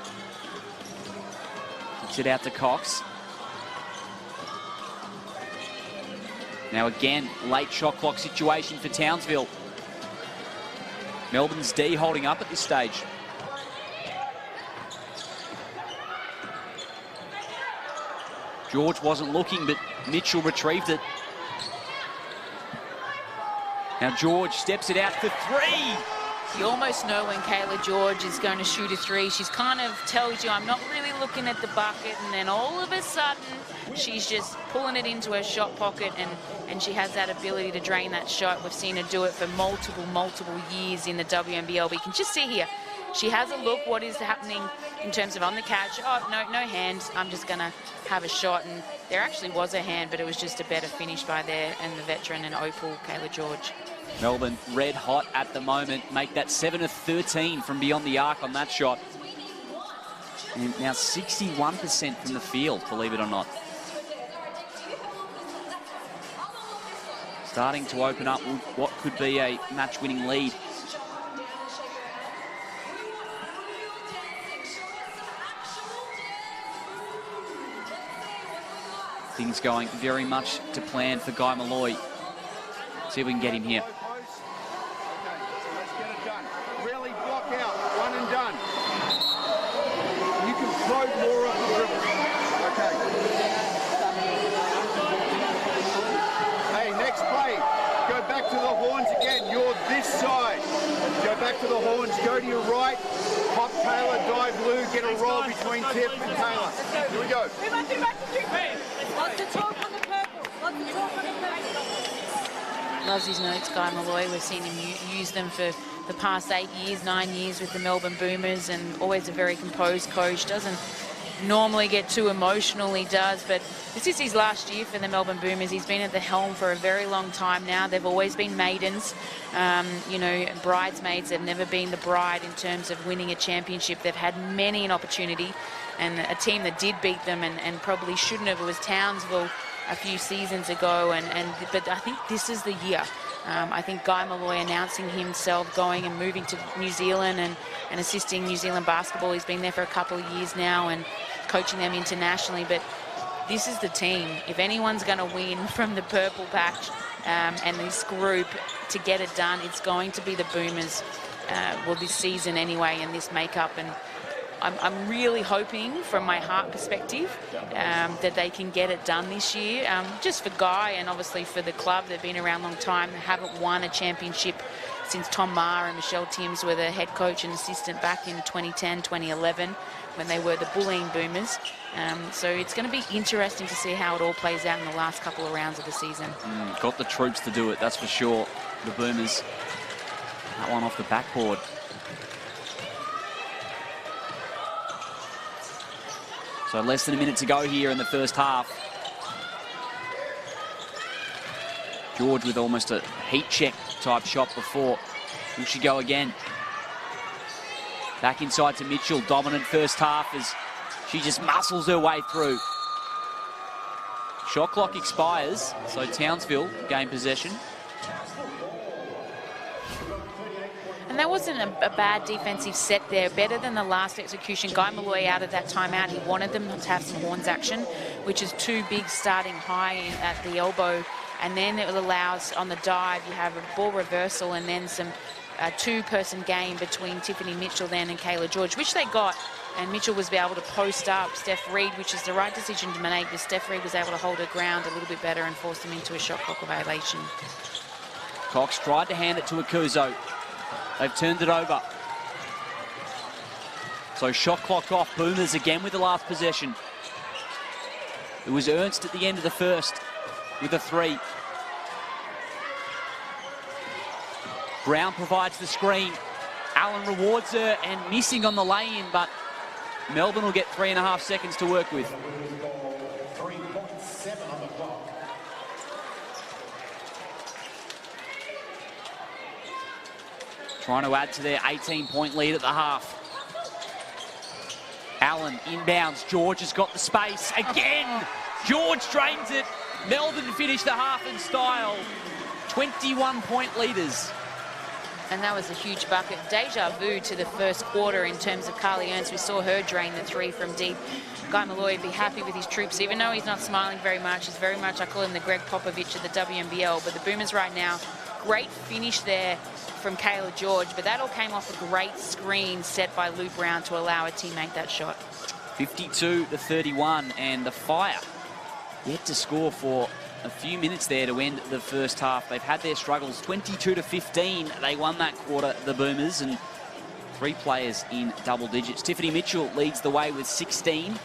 kicks it out to Cox. Now again, late shot clock situation for Townsville. Melbourne's D holding up at this stage. George wasn't looking, but Mitchell retrieved it. Now George steps it out for 3. You almost know when Kayla George is going to shoot a 3. She's kind of tells you, I'm not really looking at the bucket, and then all of a sudden, she's just pulling it into her shot pocket, and she has that ability to drain that shot. We've seen her do it for multiple years in the WNBL. But you can just see here, she has a look, what is happening in terms of on the catch. Oh, no hand, I'm just going to have a shot. And there actually was a hand, but it was just a better finish by there, and the veteran and Opal, Kayla George. Melbourne red hot at the moment. Make that 7 of 13 from beyond the arc on that shot. And now 61% from the field, believe it or not. Starting to open up what could be a match-winning lead. Things going very much to plan for Guy Malloy. See if we can get him here. Okay, so let's get it done. Really block out, one and done. You can throw more of the dribble. Okay. Hey, next play. Go back to the horns again. You're this side. Go back to the horns. Go to your right. Pop Taylor, dive Lou. Get a roll between Tip and Taylor. Here we go. Lots of talk on the purple. Lots of talk on the purple. Loves his notes, Guy Malloy. We've seen him use them for the past 8 years, 9 years with the Melbourne Boomers, and always a very composed coach. Doesn't normally get too emotional, he does, but this is his last year for the Melbourne Boomers. He's been at the helm for a very long time now. They've always been maidens, you know, bridesmaids. They've never been the bride in terms of winning a championship. They've had many an opportunity, and a team that did beat them and probably shouldn't have, it was Townsville a few seasons ago, but I think this is the year. I think Guy Malloy announcing himself going and moving to New Zealand and assisting New Zealand basketball. He's been there for a couple of years now and coaching them internationally, but this is the team. If anyone's going to win from the purple patch and this group to get it done, it's going to be the Boomers, well, this season anyway, and this makeup. And I'm really hoping, from my heart perspective, that they can get it done this year. Just for Guy and obviously for the club. They've been around a long time. They haven't won a championship since Tom Maher and Michelle Timms were the head coach and assistant back in 2010, 2011, when they were the bullying Boomers. So it's going to be interesting to see how it all plays out in the last couple of rounds of the season. Got the troops to do it, that's for sure. The Boomers. That one off the backboard. So less than a minute to go here in the first half. George with almost a heat check type shot before. Will she go again? Back inside to Mitchell. Dominant first half as she just muscles her way through. Shot clock expires, so Townsville gain possession. And that wasn't a bad defensive set there. Better than the last execution. Guy Malloy out of that timeout. He wanted them to have some horns action, which is two big starting high at the elbow. And then it allows, on the dive, you have a ball reversal and then some two-person game between Tiffany Mitchell then and Kayla George, which they got. And Mitchell was able to post up Steph Reed, which is the right decision to make, because Steph Reed was able to hold her ground a little bit better and force them into a shot clock violation. Cox tried to hand it to Akuzo. They've turned it over. So shot clock off. Boomers again with the last possession. It was Ernst at the end of the first with a three. Brown provides the screen. Allen rewards her and missing on the lay-in, but Melbourne will get 3.5 seconds to work with. 3.7 on the clock. Trying to add to their 18-point lead at the half. Allen inbounds. George has got the space again. George drains it. Melbourne finish the half in style. 21-point leaders. And that was a huge bucket. Deja vu to the first quarter in terms of Carly Ernst. We saw her drain the three from deep. Guy Malloy would be happy with his troops, even though he's not smiling very much. He's very much, I call him the Greg Popovich of the WNBL. But the Boomers right now, great finish there from Kayla George. But that all came off a great screen set by Lou Brown to allow a teammate that shot. 52-31, and the Fire yet to score for a few minutes there to end the first half. They've had their struggles. 22-15, they won that quarter, the Boomers, and 3 players in double digits. Tiffany Mitchell leads the way with 16.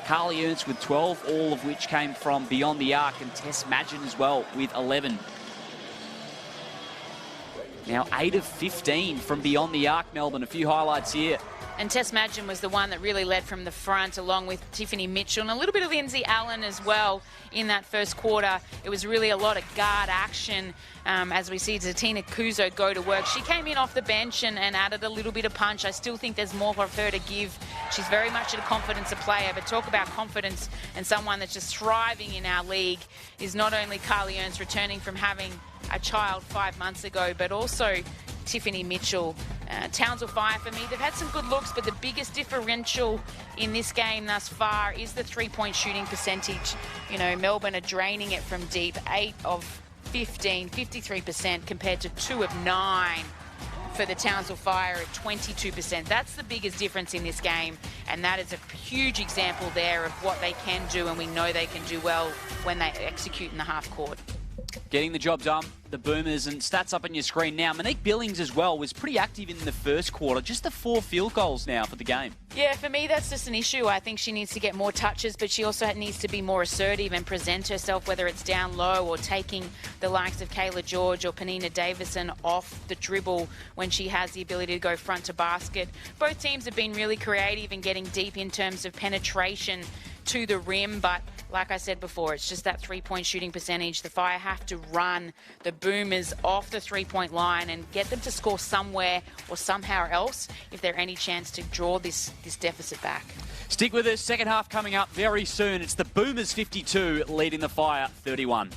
Carly Ernst with 12, all of which came from beyond the arc, and Tess Madgen as well with 11. Now 8 of 15 from beyond the arc, Melbourne. A few highlights here. And Tess Madgen was the one that really led from the front, along with Tiffany Mitchell and a little bit of Lindsay Allen as well in that first quarter. It was really a lot of guard action as we see Zatina Kuzo go to work. She came in off the bench and added a little bit of punch. I still think there's more of her to give. She's very much a confidence player, but talk about confidence and someone that's just thriving in our league is not only Carly Ernst returning from having a child 5 months ago, but also Tiffany Mitchell. Townsville Fire, for me, they've had some good looks, but the biggest differential in this game thus far is the three-point shooting percentage. You know, Melbourne are draining it from deep, 8 of 15, 53%, compared to 2 of 9 for the Townsville Fire at 22%. That's the biggest difference in this game, and that is a huge example there of what they can do, and we know they can do well when they execute in the half court. Getting the job done, the Boomers, and stats up on your screen now. Monique Billings as well was pretty active in the first quarter. Just the 4 field goals now for the game. Yeah, for me, that's just an issue. I think she needs to get more touches, but she also needs to be more assertive and present herself, whether it's down low or taking the likes of Kayla George or Panina Davison off the dribble when she has the ability to go front to basket. Both teams have been really creative in getting deep in terms of penetration to the rim, but like I said before, it's just that three-point shooting percentage. The Fire have to run the Boomers off the three-point line and get them to score somewhere or somehow else if there's any chance to draw this deficit back. Stick with us. Second half coming up very soon. It's the Boomers 52 leading the Fire 31.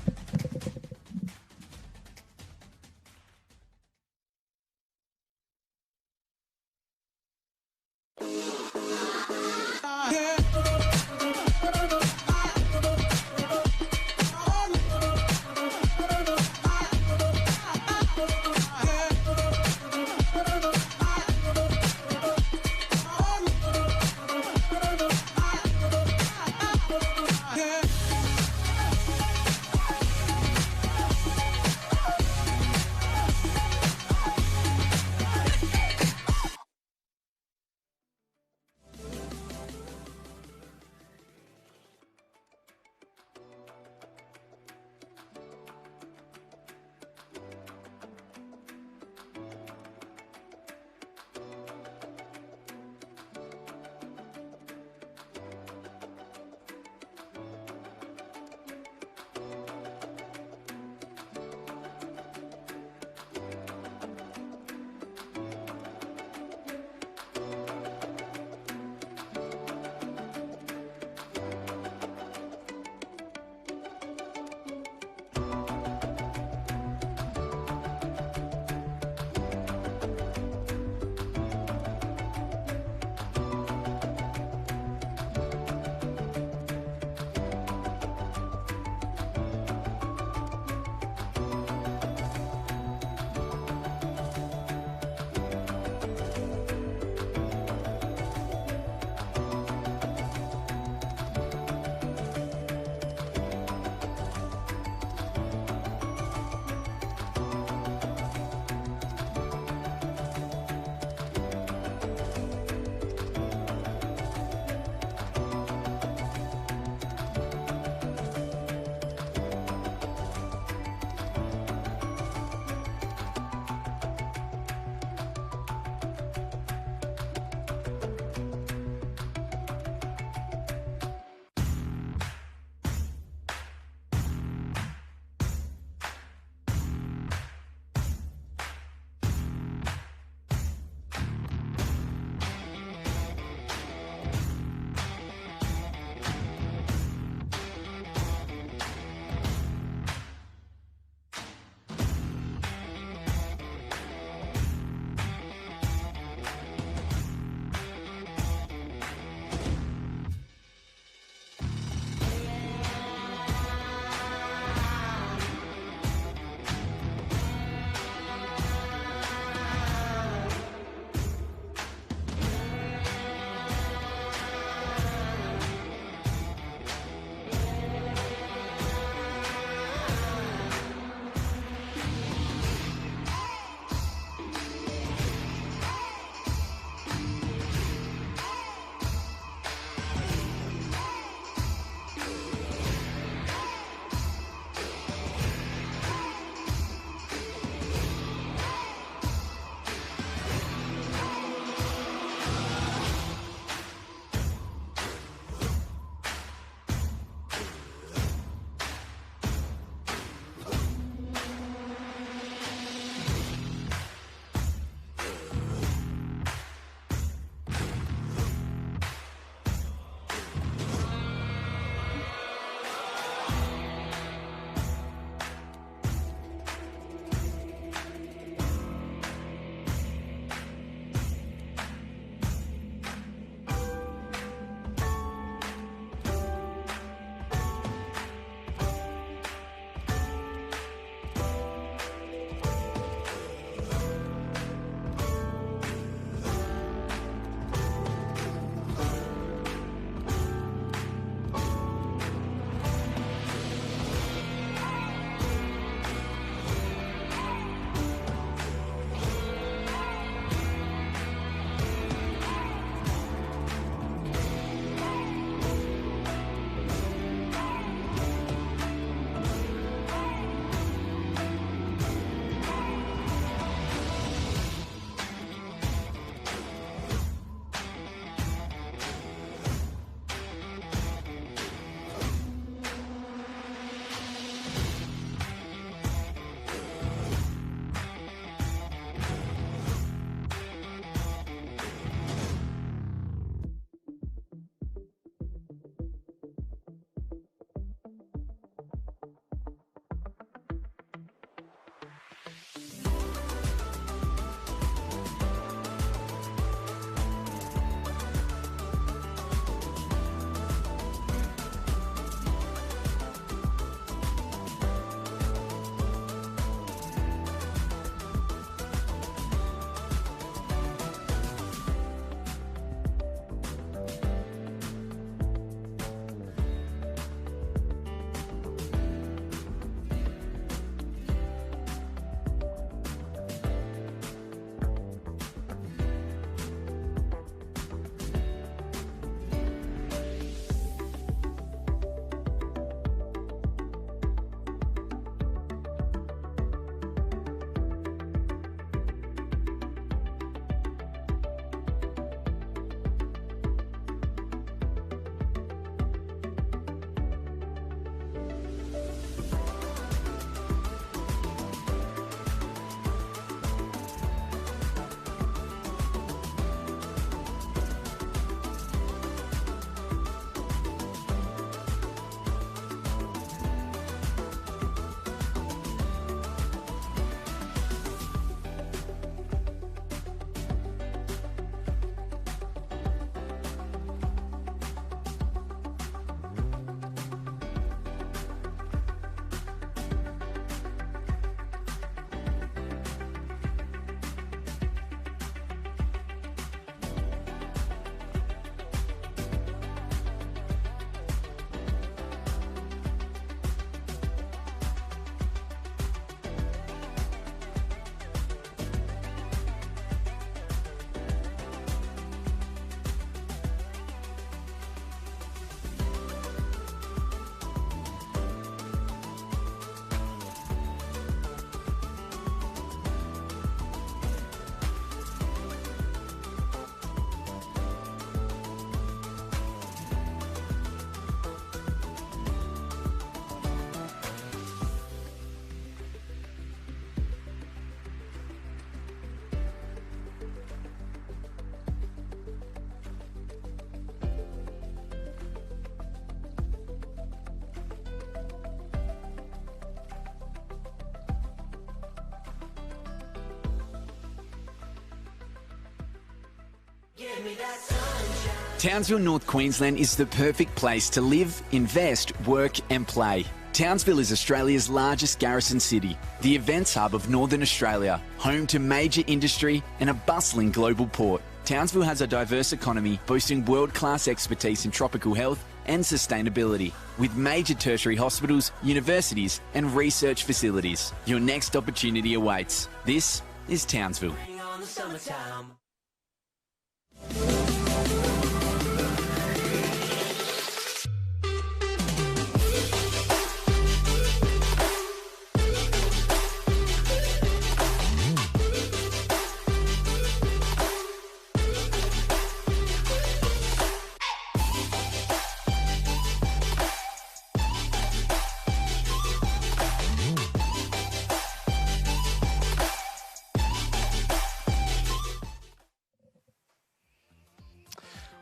Townsville, North Queensland is the perfect place to live, invest, work and play. Townsville is Australia's largest garrison city, the events hub of Northern Australia, home to major industry and a bustling global port. Townsville has a diverse economy boasting world-class expertise in tropical health and sustainability, with major tertiary hospitals, universities and research facilities. Your next opportunity awaits. This is Townsville.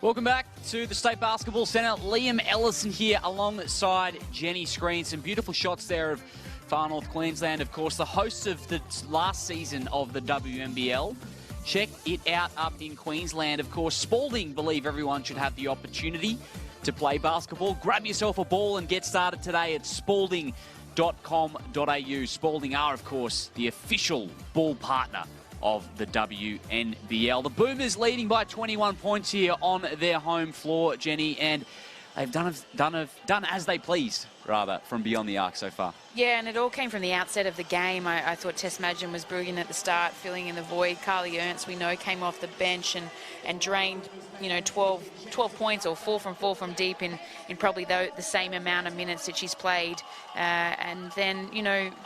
Welcome back to the State Basketball Centre. Liam Ellison here alongside Jenny Screen. Some beautiful shots there of Far North Queensland, of course, the hosts of the last season of the WNBL. Check it out up in Queensland. Of course, Spalding believe everyone should have the opportunity to play basketball. Grab yourself a ball and get started today at spalding.com.au. Spalding are, of course, the official ball partner of the WNBL. The Boomers leading by 21 points here on their home floor, Jenny, and they've done as they pleased, rather, from beyond the arc so far. Yeah, and it all came from the outset of the game. I thought Tess Madgen was brilliant at the start, filling in the void. Carly Ernst, we know, came off the bench and drained, 12 points, or 4 from deep in probably the same amount of minutes that she's played. And then,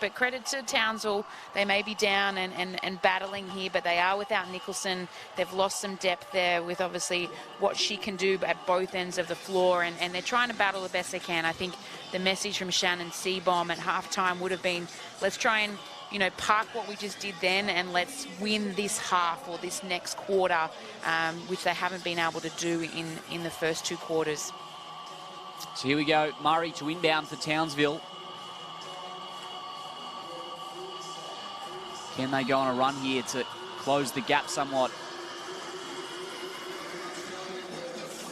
but credit to Townsville. They may be down and battling here, but they are without Nicholson. They've lost some depth there with obviously what she can do at both ends of the floor, and they're trying to battle the best they can. I think the message from Shannon Seaborn at halftime would have been, let's try and park what we just did then, and let's win this half or this next quarter, which they haven't been able to do in the first 2 quarters. So here we go, Murray to inbound for Townsville. Can they go on a run here to close the gap somewhat?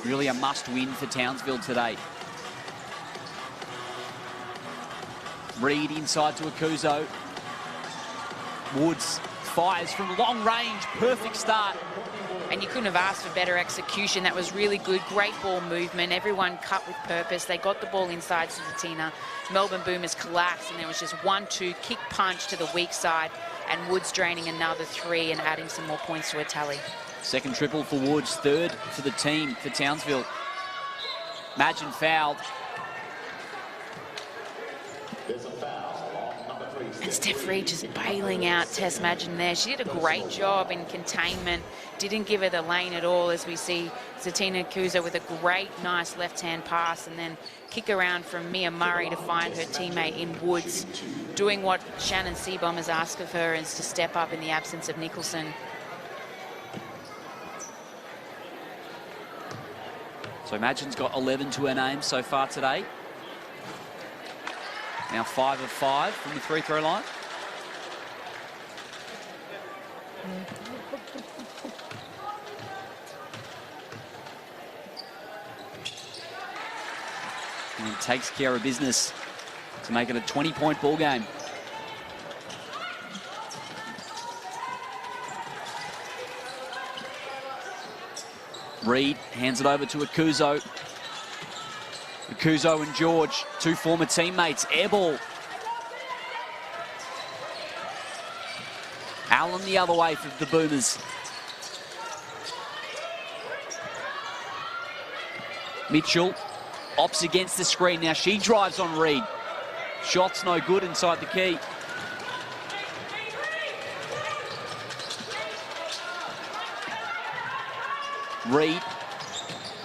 Really a must-win for Townsville today. Reed inside to Akuzo. Woods fires from long range. Perfect start. And you couldn't have asked for better execution. That was really good. Great ball movement. Everyone cut with purpose. They got the ball inside to Tina. Melbourne Boomers collapsed, and there was just 1-2 kick punch to the weak side, and Woods draining another 3 and adding some more points to her tally. Second triple for Woods, 3rd for the team for Townsville. Madgen fouled. And Steph Reed just bailing out Tess Madgen there. She did a great job in containment, didn't give her the lane at all, as we see Tina Akuzo with a great, nice left-hand pass, and then kick around from Mia Murray to find her teammate in Woods, doing what Shannon Seaborn has asked of her, is to step up in the absence of Nicholson. So Madgen's got 11 to her name so far today. Now 5 of 5 from the free-throw line. And takes care of business to make it a 20-point ball game. Reed hands it over to Akuzo. Akuzo and George, 2 former teammates, air ball. Allen the other way for the Boomers. Mitchell opts against the screen. Now she drives on Reed. Shot's no good inside the key. Reed.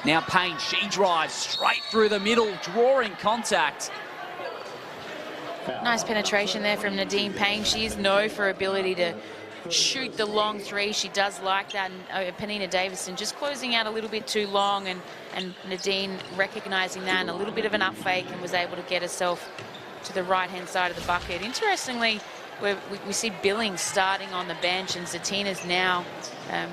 Now Payne, she drives straight through the middle, drawing contact. Nice penetration there from Nadine Payne. She is known for her ability to shoot the long 3. She does like that. And Penina Davison just closing out a little bit too long, and Nadine recognising that, and a little bit of an up fake, and was able to get herself to the right-hand side of the bucket. Interestingly, we see Billings starting on the bench, and Zatina's now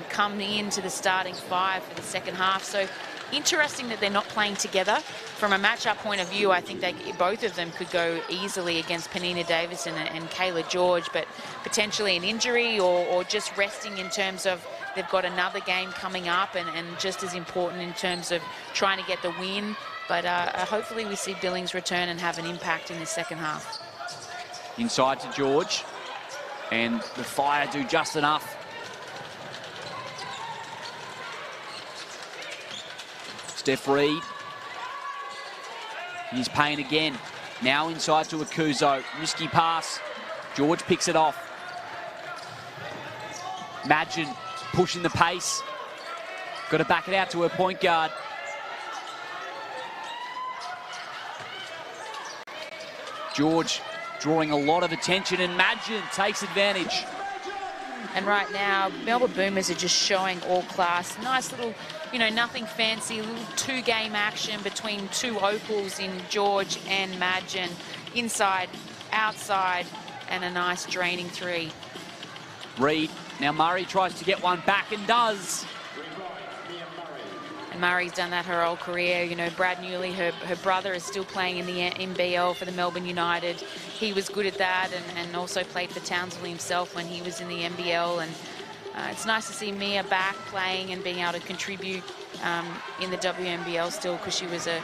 coming into the starting 5 for the second half. So interesting that they're not playing together. From a matchup point of view, I think both of them could go easily against Penina Davison and Kayla George, but potentially an injury or just resting in terms of they've got another game coming up, and just as important in terms of trying to get the win. But hopefully we see Billings return and have an impact in the second half. Inside to George, and the Fire do just enough. Steph Reed. He's Payne again. Now inside to Akuzo. Risky pass. George picks it off. Madgen pushing the pace. Got to back it out to her point guard. George drawing a lot of attention, and Madgen takes advantage. And right now, Melbourne Boomers are just showing all class. Nice little, nothing fancy, little 2-game action between 2 opals in George and Madgen. Inside, outside, and a nice draining 3. Reed. Now Murray tries to get one back and does. And Murray's done that her whole career. Brad Newley, her brother, is still playing in the NBL for the Melbourne United. He was good at that, and also played for Townsville himself when he was in the NBL. And it's nice to see Mia back playing and being able to contribute in the WNBL still, because she was a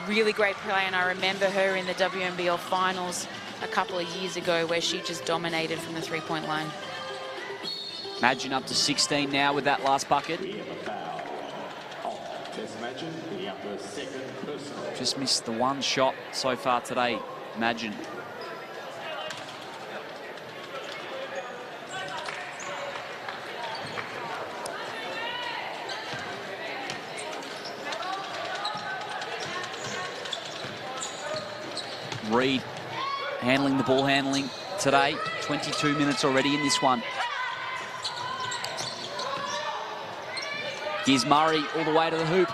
really great player, and I remember her in the WNBL finals a couple of years ago where she just dominated from the 3-point line. Madgen up to 16 now with that last bucket. Just missed the one shot so far today, Madgen. Reed handling the ball handling today. 22 minutes already in this one. Here's Murray all the way to the hoop.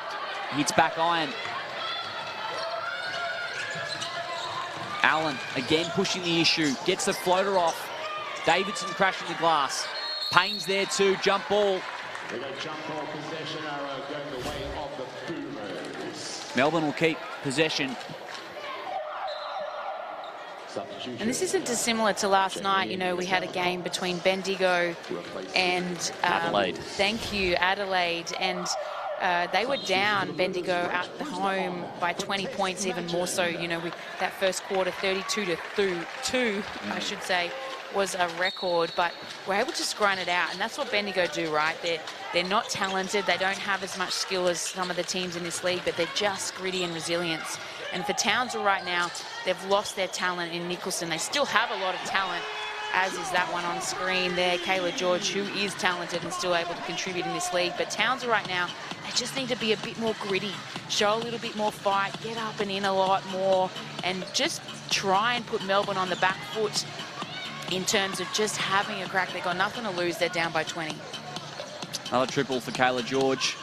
Hits back iron. Allen again pushing the issue. Gets the floater off. Davidson crashing the glass. Payne's there too. Jump ball. Jump ball possession arrow going the way of the Boomers. Melbourne will keep possession. And this isn't dissimilar to last night. We had a game between Bendigo and Adelaide. Thank you, Adelaide. And they were down, Bendigo, at the home by 20 points, even more so. That first quarter, 32-2, I should say, was a record. But we're able to grind it out, and that's what Bendigo do, right? They're not talented. They don't have as much skill as some of the teams in this league, but they're just gritty and resilience. And for Townsville right now, they've lost their talent in Nicholson. They still have a lot of talent, as is that one on screen there, Kayla George, who is talented and still able to contribute in this league. But Townsville right now, they just need to be a bit more gritty, show a little bit more fight, get up and in a lot more, and just try and put Melbourne on the back foot in terms of just having a crack. They've got nothing to lose. They're down by 20. Another triple for Kayla George.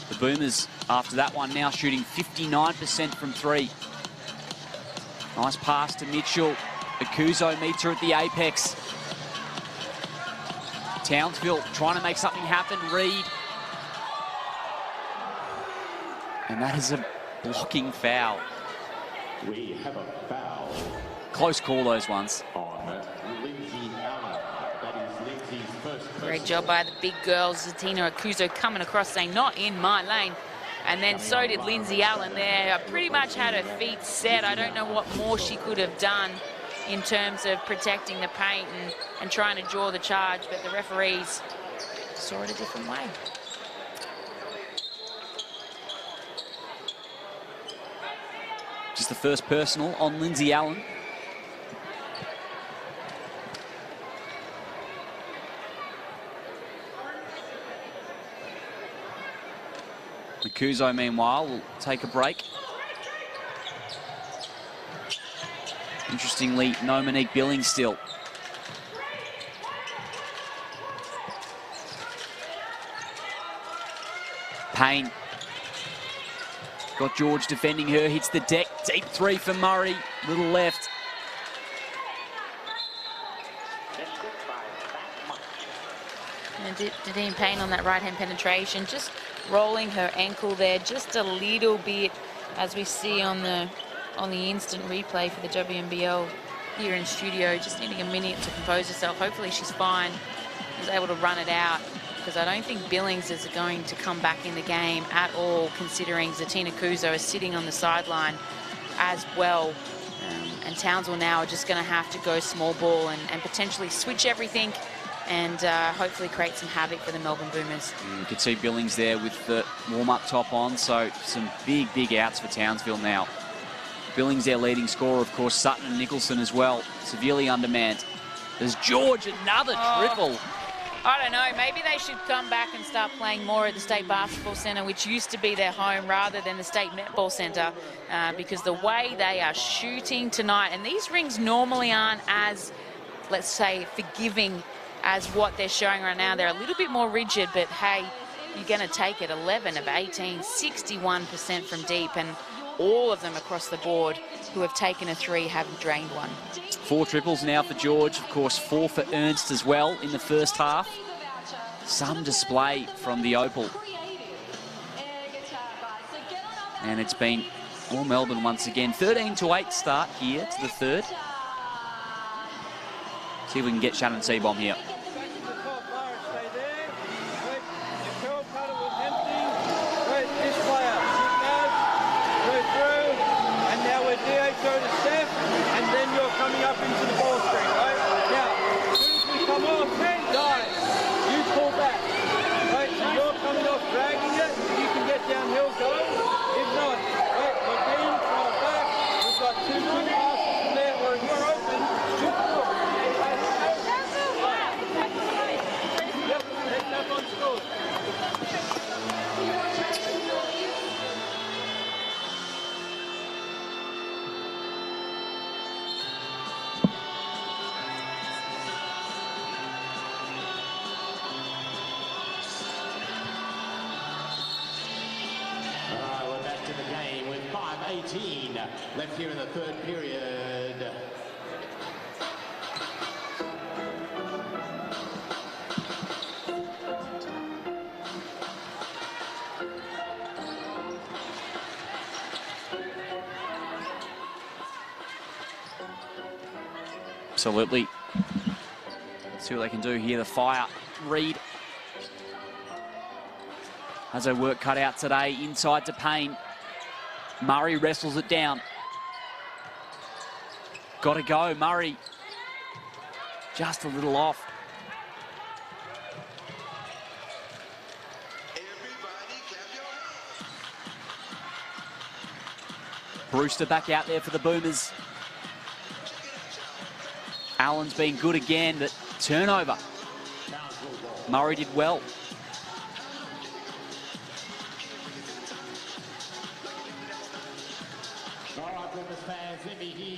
The Boomers, after that one, now shooting 59% from 3. Nice pass to Mitchell. Akuzo meets her at the apex. Townsville trying to make something happen. Reed. And that is a blocking foul. We have a foul. Close call, those ones. On Lindsay Allen. That is Lindsay's first. Great job by the big girls. Zatina Akuzo coming across saying, not in my lane. And then so did Lindsay Allen there. Pretty much had her feet set. I don't know what more she could have done in terms of protecting the paint and trying to draw the charge, but the referees saw it a different way. Just the first personal on Lindsay Allen. Akuzo, meanwhile, will take a break. Interestingly, no Monique Billings still. Payne. Got George defending her, hits the deck. Deep 3 for Murray, little left. Deakin Payne on that right-hand penetration, just rolling her ankle there just a little bit, as we see on the instant replay for the WNBL here in studio, just needing a minute to compose herself. Hopefully she's fine. She's able to run it out, because I don't think Billings is going to come back in the game at all, considering Zatina Kuzo is sitting on the sideline as well. And Townsville now are just going to have to go small ball and potentially switch everything and hopefully create some havoc for the Melbourne Boomers. You can see Billings there with the warm-up top on, so some big outs for Townsville now. Billings their leading scorer, of course. Sutton and Nicholson as well, severely undermanned. There's George, another triple. I don't know, maybe they should come back and start playing more at the State Basketball Centre, which used to be their home, rather than the State Netball Centre, because the way they are shooting tonight, and these rings normally aren't as, let's say, forgiving as what they're showing right now. They're a little bit more rigid, but hey, you're going to take it. 11 of 18, 61% from deep, and all of them across the board who have taken a three have drained one. 4 triples now for George, of course 4 for Ernst as well in the first half. Some display from the Opal. And it's been all Melbourne once again. 13-8 start here to the third. See if we can get Shannon Seabomb here. Coming up into the ball screen, right? Now, as soon as we come off, guys, you pull back. Right? So you're coming off, dragging it. If you can get downhill, go. If not, right, we're in, come back. We've got 2 quick passes from there, or if you're open, shoot the ball. Yep, head up on score. Left here in the third period. Absolutely. Let's see what they can do here. The fire. Reed has her work cut out today. Inside to Payne. Murray wrestles it down. Got to go, Murray. Just a little off. Brewster back out there for the Boomers. Allen's been good again, but turnover. Murray did well.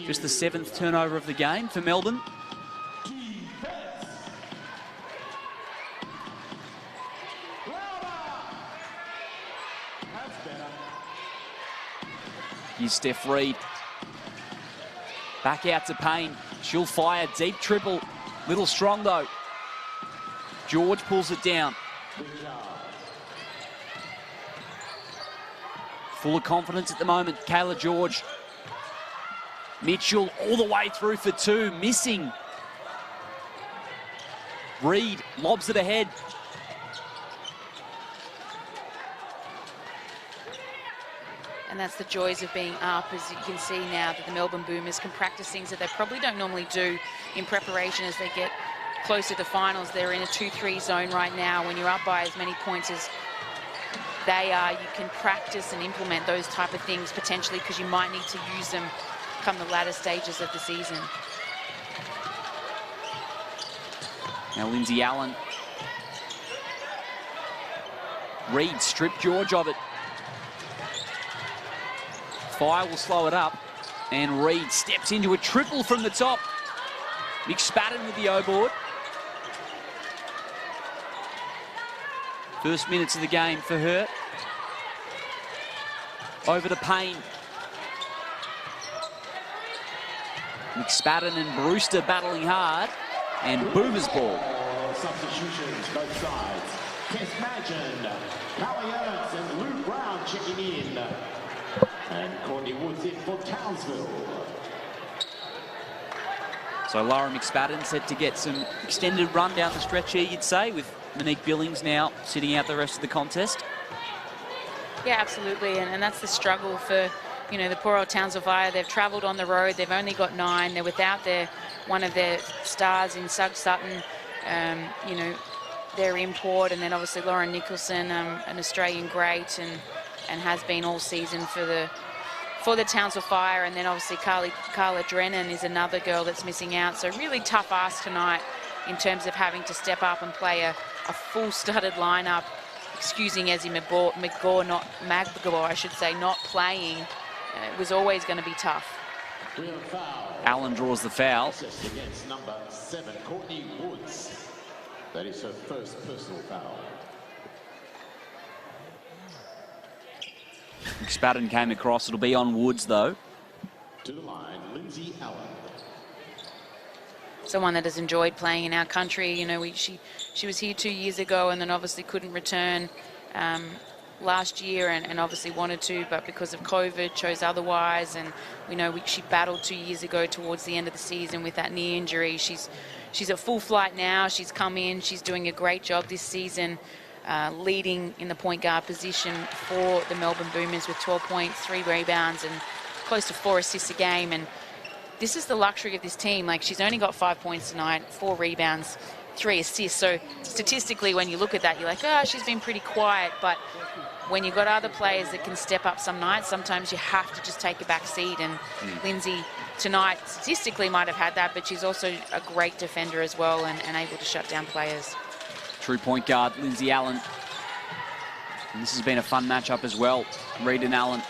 Just the 7th turnover of the game for Melbourne. Here's Steph Reed. Back out to Payne. She'll fire deep triple. Little strong though. George pulls it down. Full of confidence at the moment, Kayla George. Mitchell all the way through for 2, missing. Reed lobs it ahead. And that's the joys of being up, as you can see now that the Melbourne Boomers can practice things that they probably don't normally do in preparation as they get closer to finals. They're in a 2-3 zone right now. When you're up by as many points as they are, you can practice and implement those type of things potentially, because you might need to use them come the latter stages of the season. Now Lindsay Allen. Reed stripped George of it. Fire will slow it up. And Reed steps into a triple from the top. McSpadden with the O-board. First minutes of the game for her. Over to Payne. McSpadden and Brewster battling hard. And Boomer's ball. substitutions, both sides. Tess Madgen, Callie Ernst and Lou Brown checking in. And Courtney Woods in for Townsville. So Laura McSpadden set to get some extended run down the stretch here, you'd say, with Monique Billings now sitting out the rest of the contest. Yeah, absolutely, and that's the struggle for, you know, the poor old Townsville Fire. They've travelled on the road. They've only got 9. They're without one of their stars in Sug Sutton, you know, their import, and then obviously Lauren Nicholson, an Australian great, and has been all season for the Townsville Fire, and then obviously Carla Drennan is another girl that's missing out. So really tough ask tonight in terms of having to step up and play a full-studded lineup. Excusing Ezzy McGaw, not Magbaw, I should say, not playing. It was always going to be tough. Allen draws the foul. Against number 7, Courtney Woods. That is her first personal foul. McSpadden came across. It'll be on Woods, though. To the line, Lindsay Allen. Someone that has enjoyed playing in our country. You know, she was here 2 years ago and then obviously couldn't return last year and obviously wanted to, but because of COVID chose otherwise. And we know she battled 2 years ago towards the end of the season with that knee injury. She's at full flight now. She's come in. She's doing a great job this season, leading in the point guard position for the Melbourne Boomers with 12 points, 3 rebounds and close to 4 assists a game. And this is the luxury of this team. Like, she's only got 5 points tonight, 4 rebounds, 3 assists. So statistically, when you look at that, you're like, oh, she's been pretty quiet. But when you've got other players that can step up some nights, sometimes you have to just take a back seat. And Lindsay tonight statistically might have had that, but she's also a great defender as well and able to shut down players. True point guard, Lindsay Allen. And this has been a fun matchup as well. Reed and Allen.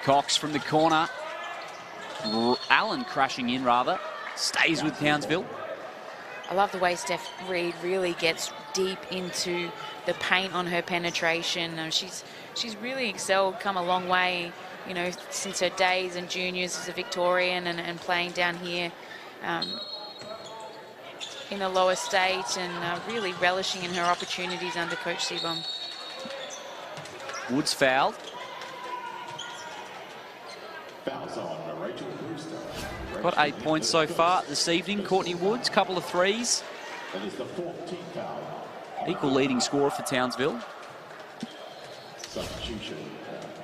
Cox from the corner. Allen crashing in, rather. Stays with Townsville. I love the way Steph Reed really gets deep into the paint on her penetration. She's really excelled, come a long way, you know, since her days in juniors as a Victorian and playing down here in the lower state, and really relishing in her opportunities under Coach Seabom. Woods fouled. Fouls on Rachel Brewster. Got 8 points so far this evening. Courtney Woods, couple of threes. That is the 14th foul. Equal leading scorer for Townsville. Substitution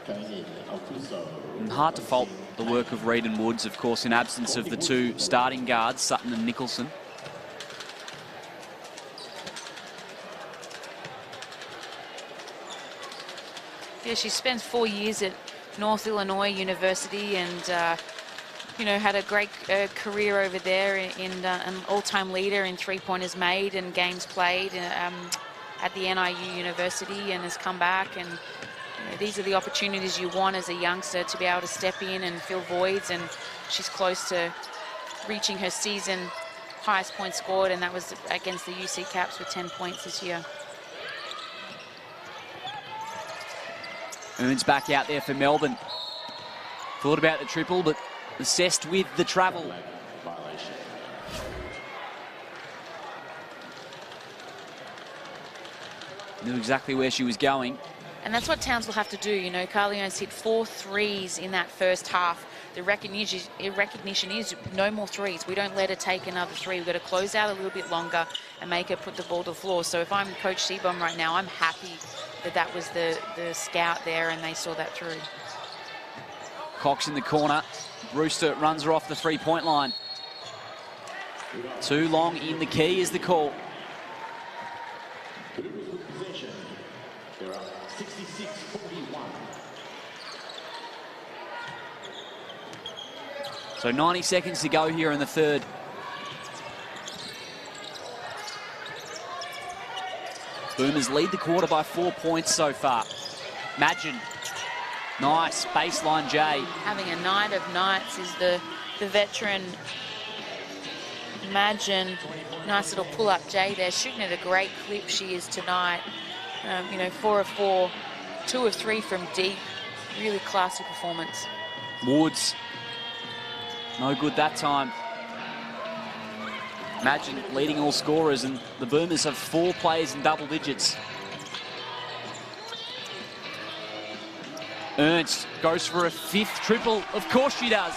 going in. And hard to fault the work of Reed and Woods, of course, in absence of the 2 starting guards, Sutton and Nicholson. Yeah, she spends 4 years at North Illinois University and, you know, had a great career over there in an all-time leader in three-pointers made and games played at the NIU University, and has come back. And you know, these are the opportunities you want as a youngster, to be able to step in and fill voids, and she's close to reaching her season highest point scored, and that was against the UC Caps with 10 points this year. Earns back out there for Melbourne. Thought about the triple, but assessed with the travel. Knew exactly where she was going. And that's what Townsville have to do. You know, Carly Owens hit 4 threes in that first half. The recognition is no more threes. We don't let her take another 3. We've got to close out a little bit longer and make her put the ball to the floor. So if I'm Coach Seabom right now, I'm happy that that was the scout there and they saw that through. Cox in the corner. Brewster runs her off the 3-point line. Too long in the key is the call. Possession. There are 66-41. So 90 seconds to go here in the third. Boomers lead the quarter by 4 points so far. Madgen. Nice baseline J. Having a night of nights is the veteran Madgen. Nice little pull-up J there, shooting at a great clip she is tonight. You know, 4 of 4, 2 of 3 from deep. Really classy performance. Woods. No good that time. Imagine leading all scorers, and the Boomers have 4 players in double digits. Ernst goes for a 5th triple. Of course she does.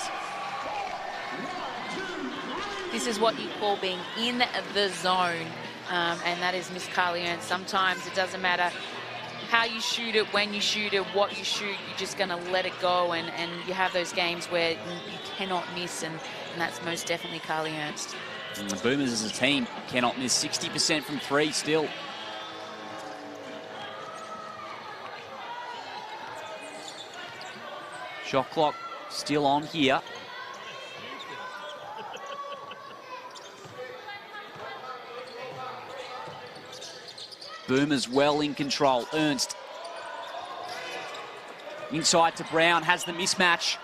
This is what you call being in the zone, and that is Miss Carly Ernst. Sometimes it doesn't matter how you shoot it, when you shoot it, what you shoot, you're just going to let it go, and you have those games where you cannot miss, and that's most definitely Carly Ernst. And the Boomers as a team cannot miss. 60% from 3 still. Shot clock still on here. Boomers well in control. Ernst inside to Brown, has the mismatch.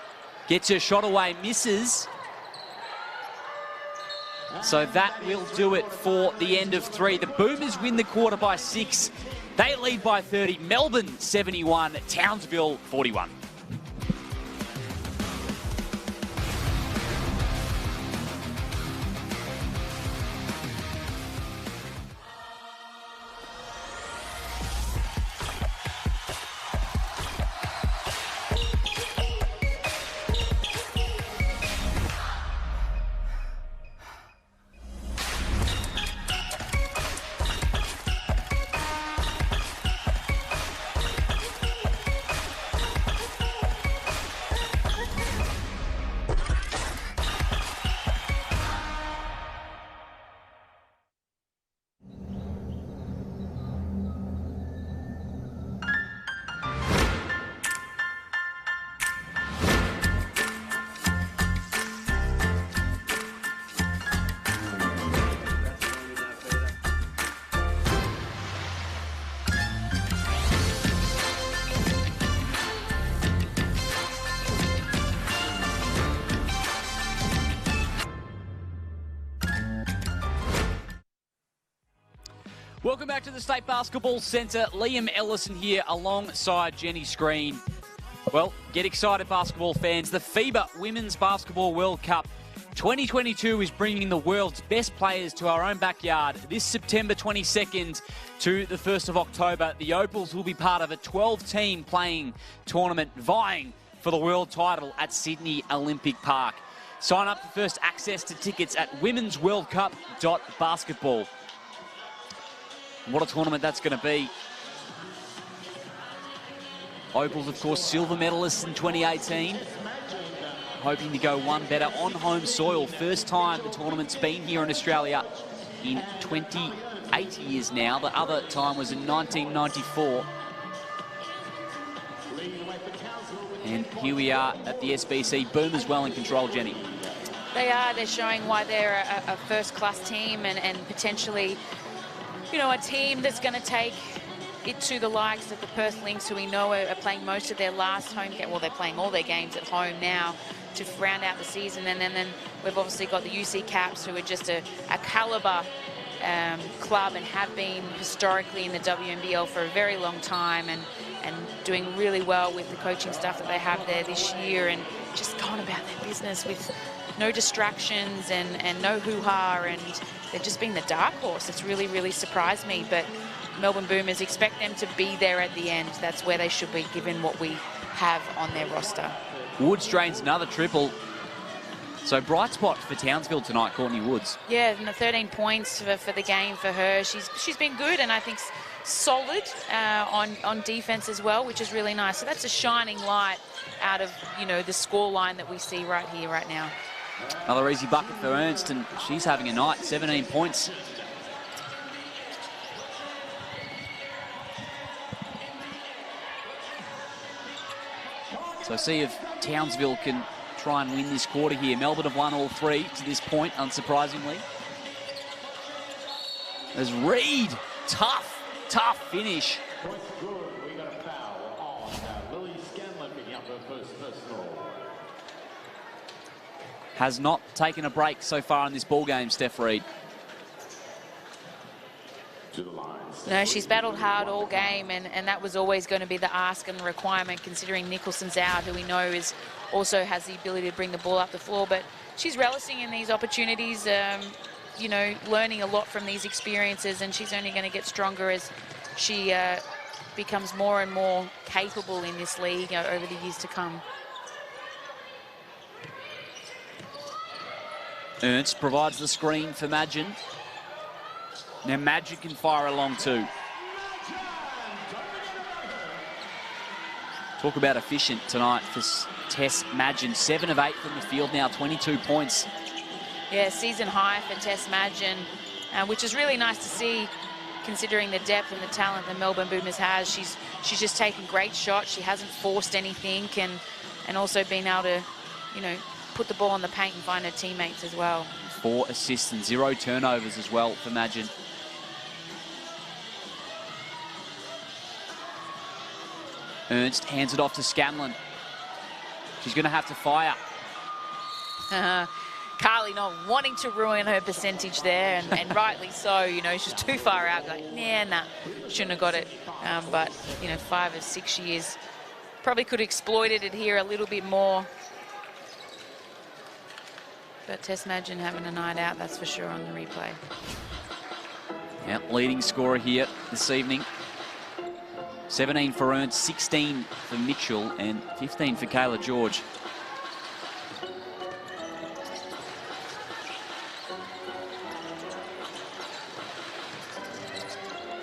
Gets her shot away, misses. So that will do it for the end of 3. The Boomers win the quarter by 6. They lead by 30. Melbourne 71, Townsville 41. Welcome back to the State Basketball Centre. Liam Ellison here alongside Jenny Screen. Well, get excited, basketball fans. The FIBA Women's Basketball World Cup 2022 is bringing the world's best players to our own backyard. This September 22nd to the 1st of October, the Opals will be part of a 12-team playing tournament vying for the world title at Sydney Olympic Park. Sign up for first access to tickets at womensworldcup.basketball. What a tournament that's going to be. Opals, of course, silver medalists in 2018. Hoping to go one better on home soil. First time the tournament's been here in Australia in 28 years now. The other time was in 1994. And here we are at the SBC. Boomers well in control, Jenny. They are. They're showing why they're a first-class team and potentially, you know, a team that's going to take it to the likes of the Perth Lynx, who we know are playing most of their last home game. Well, they're playing all their games at home now to round out the season. And then we've obviously got the UC Caps, who are just a calibre club and have been historically in the WNBL for a very long time, and doing really well with the coaching staff that they have there this year, and just going about their business with no distractions and no hoo-ha, and they've just been the dark horse. It's really, really surprised me. But Melbourne Boomers, expect them to be there at the end. That's where they should be, given what we have on their roster. Woods drains another triple. So bright spot for Townsville tonight, Courtney Woods. Yeah, and the 13 points for the game for her. She's been good, and I think solid on defense as well, which is really nice. So that's a shining light out of, you know, the score line that we see right here, right now. Another easy bucket for Ernst, and she's having a night, 17 points. So see if Townsville can try and win this quarter here. Melbourne have won all 3 to this point, unsurprisingly. As Reed, tough finish. Has not taken a break so far in this ball game, Steph Reed. No, she's battled hard all game, and that was always going to be the ask and the requirement, considering Nicholson's out, who we know also has the ability to bring the ball up the floor. But she's relishing in these opportunities. you know, learning a lot from these experiences, and she's only going to get stronger as she becomes more and more capable in this league over the years to come. Ernst provides the screen for Madgen. Now Madgen can fire along too. Talk about efficient tonight for Tess Madgen. 7 of 8 from the field now, 22 points. Yeah, season high for Tess Madgen, which is really nice to see considering the depth and the talent that Melbourne Boomers has. She's just taken great shots. She hasn't forced anything, and also been able to, you know, put the ball on the paint and find her teammates as well. 4 assists and 0 turnovers as well for Madgen. Ernst hands it off to Scanlon. She's going to have to fire. Carly not wanting to ruin her percentage there, and rightly so. You know, she's too far out. Like, nah, shouldn't have got it. But, you know, 5 of 6 years. Probably could have exploited it here a little bit more. But Tess Madgen having a night out, that's for sure, on the replay. Yeah, leading scorer here this evening. 17 for Ernst, 16 for Mitchell, and 15 for Kayla George.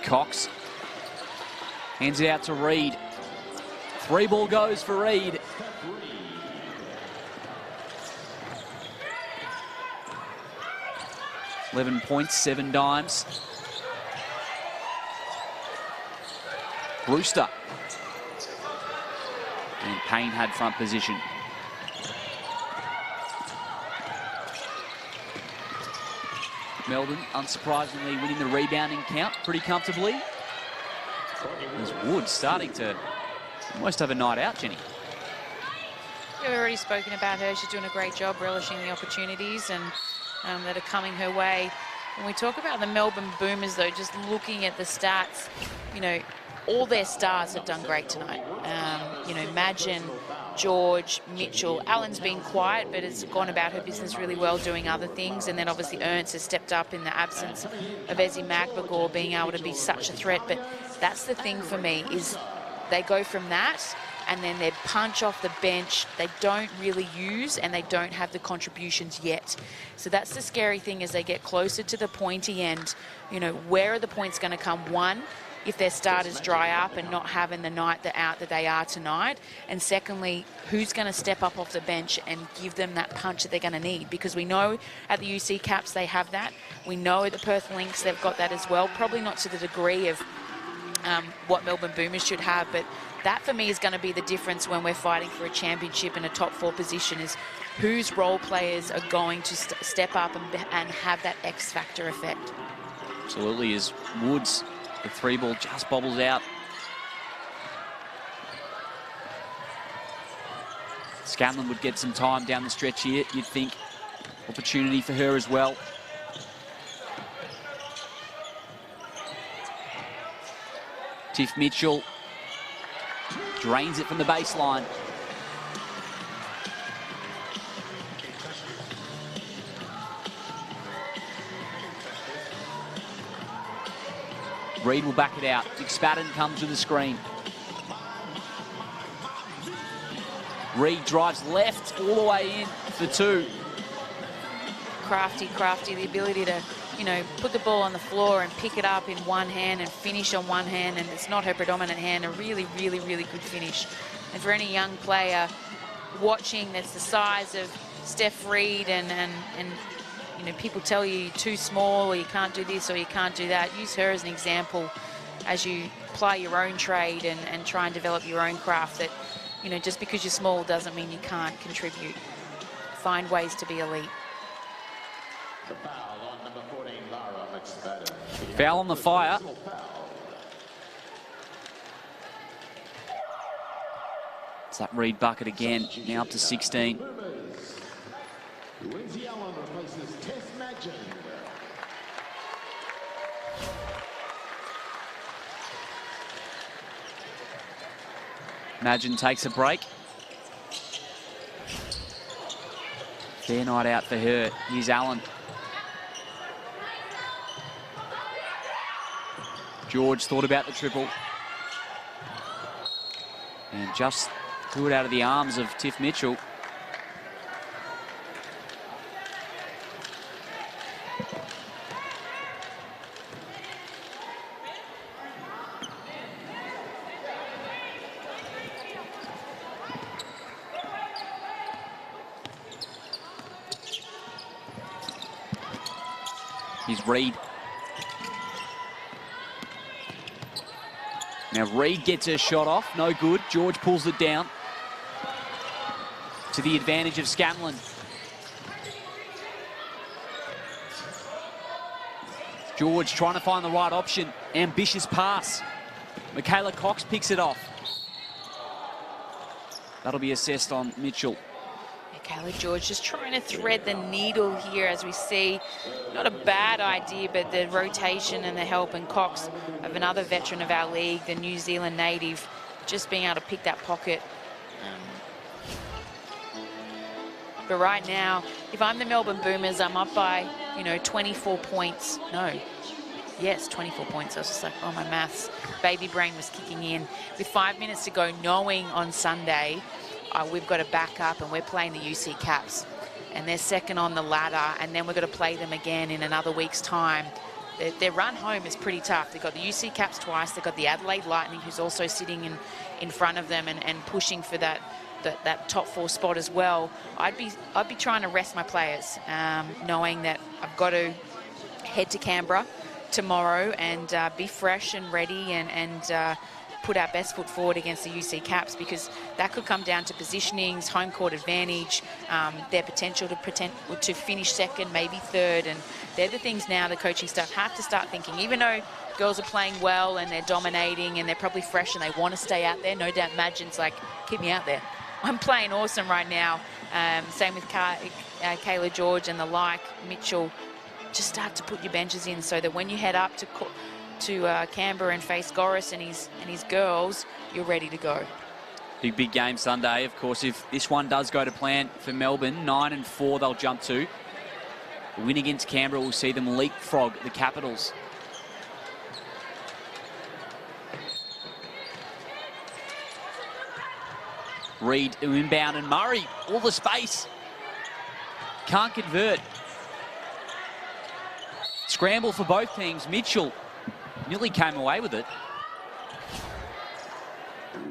Cox hands it out to Reed. 3 ball goes for Reed. $11 points, 7 dimes. Brewster. And Payne had front position. Melbourne, unsurprisingly, winning the rebounding count pretty comfortably. There's Wood starting to almost have a night out, Jenny. We've already spoken about her. She's doing a great job relishing the opportunities and that are coming her way. When we talk about the Melbourne Boomers, though, just looking at the stats, you know, all their stars have done great tonight. You know, Madgen, George, Mitchell. Allen's been quiet, but has gone about her business really well, doing other things. And then obviously Ernst has stepped up in the absence of Ezzy Magbagor being able to be such a threat. But that's the thing for me, is they go from that, and then their punch off the bench, they don't really use, and they don't have the contributions yet. So that's the scary thing as they get closer to the pointy end. You know, where are the points going to come? One, if their starters dry up and not having the night that they are tonight. And secondly, who's going to step up off the bench and give them that punch that they're going to need? Because we know at the UC Caps they have that. We know at the Perth Lynx they've got that as well. Probably not to the degree of what Melbourne Boomers should have, but that for me is going to be the difference when we're fighting for a championship in a top 4 position, is whose role players are going to step up and have that X factor effect. Absolutely, as Woods, the 3 ball just bobbles out. Scanlon would get some time down the stretch here, you'd think. Opportunity for her as well. Tiff Mitchell drains it from the baseline. Reed will back it out. McSpadden comes with the screen. Reed drives left all the way in for 2. Crafty, the ability to, you know, put the ball on the floor and pick it up in one hand and finish on one hand, and it's not her predominant hand. A really, really, really good finish. And for any young player watching that's the size of Steph Reed and you know, people tell you you're too small or you can't do this or you can't do that, use her as an example as you apply your own trade and try and develop your own craft, that, you know, just because you're small doesn't mean you can't contribute. Find ways to be elite. Foul on the Fire. It's that Reed bucket again, now up to 16. Madgen takes a break. Fair night out for her. Here's Allen. George thought about the triple. And just threw it out of the arms of Tiff Mitchell. Here's Reed. Now Reed gets her shot off, no good. George pulls it down to the advantage of Scanlon. George trying to find the right option. Ambitious pass. Michaela Cox picks it off. That'll be assessed on Mitchell. Michaela George just trying to thread the needle here, as we see. Not a bad idea, but the rotation and the help and Cox of another veteran of our league, the New Zealand native, just being able to pick that pocket. But right now, if I'm the Melbourne Boomers, I'm up by, 24 points. No. Yes, 24 points. I was just like, oh, my maths. Baby brain was kicking in. With 5 minutes to go, knowing on Sunday, we've got to back up and we're playing the UC Caps. And they're second on the ladder, and then we're going to play them again in another week's time. Their run home is pretty tough. They've got the UC Caps twice. They've got the Adelaide Lightning, who's also sitting in front of them and pushing for that top 4 spot as well. I'd be trying to rest my players, knowing that I've got to head to Canberra tomorrow and be fresh and ready and put our best foot forward against the UC Caps, because that could come down to positionings, home court advantage, their potential to finish second, maybe third, and they're the things now the coaching staff have to start thinking. Even though girls are playing well and they're dominating and they're probably fresh and they want to stay out there, no doubt Madgen's like, keep me out there. I'm playing awesome right now. Same with Kayla George and the like. Mitchell, just start to put your benches in so that when you head up to Canberra and face Goris and his girls, you're ready to go. Big game Sunday. Of course, if this one does go to plan for Melbourne, 9-4 they'll jump to. The win against Canberra will see them leapfrog the Capitals. Reed to inbound, and Murray, all the space. Can't convert. Scramble for both teams. Mitchell nearly came away with it.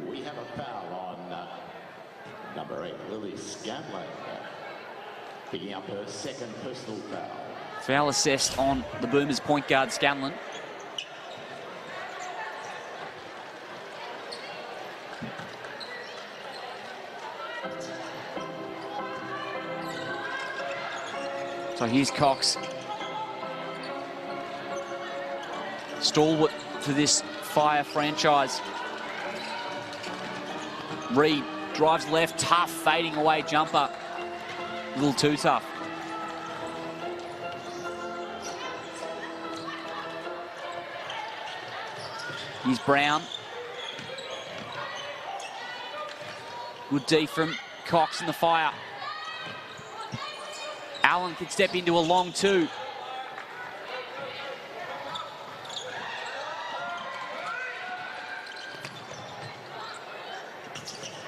We have a foul on number 8, Lily Scanlon, picking up her second personal foul. Foul assessed on the Boomers point guard Scanlon. So here's Cox. Stalwart for this Fire franchise. Reed drives left, tough, fading away jumper. A little too tough. Here's Brown. Good D from Cox in the Fire. Allen could step into a long 2.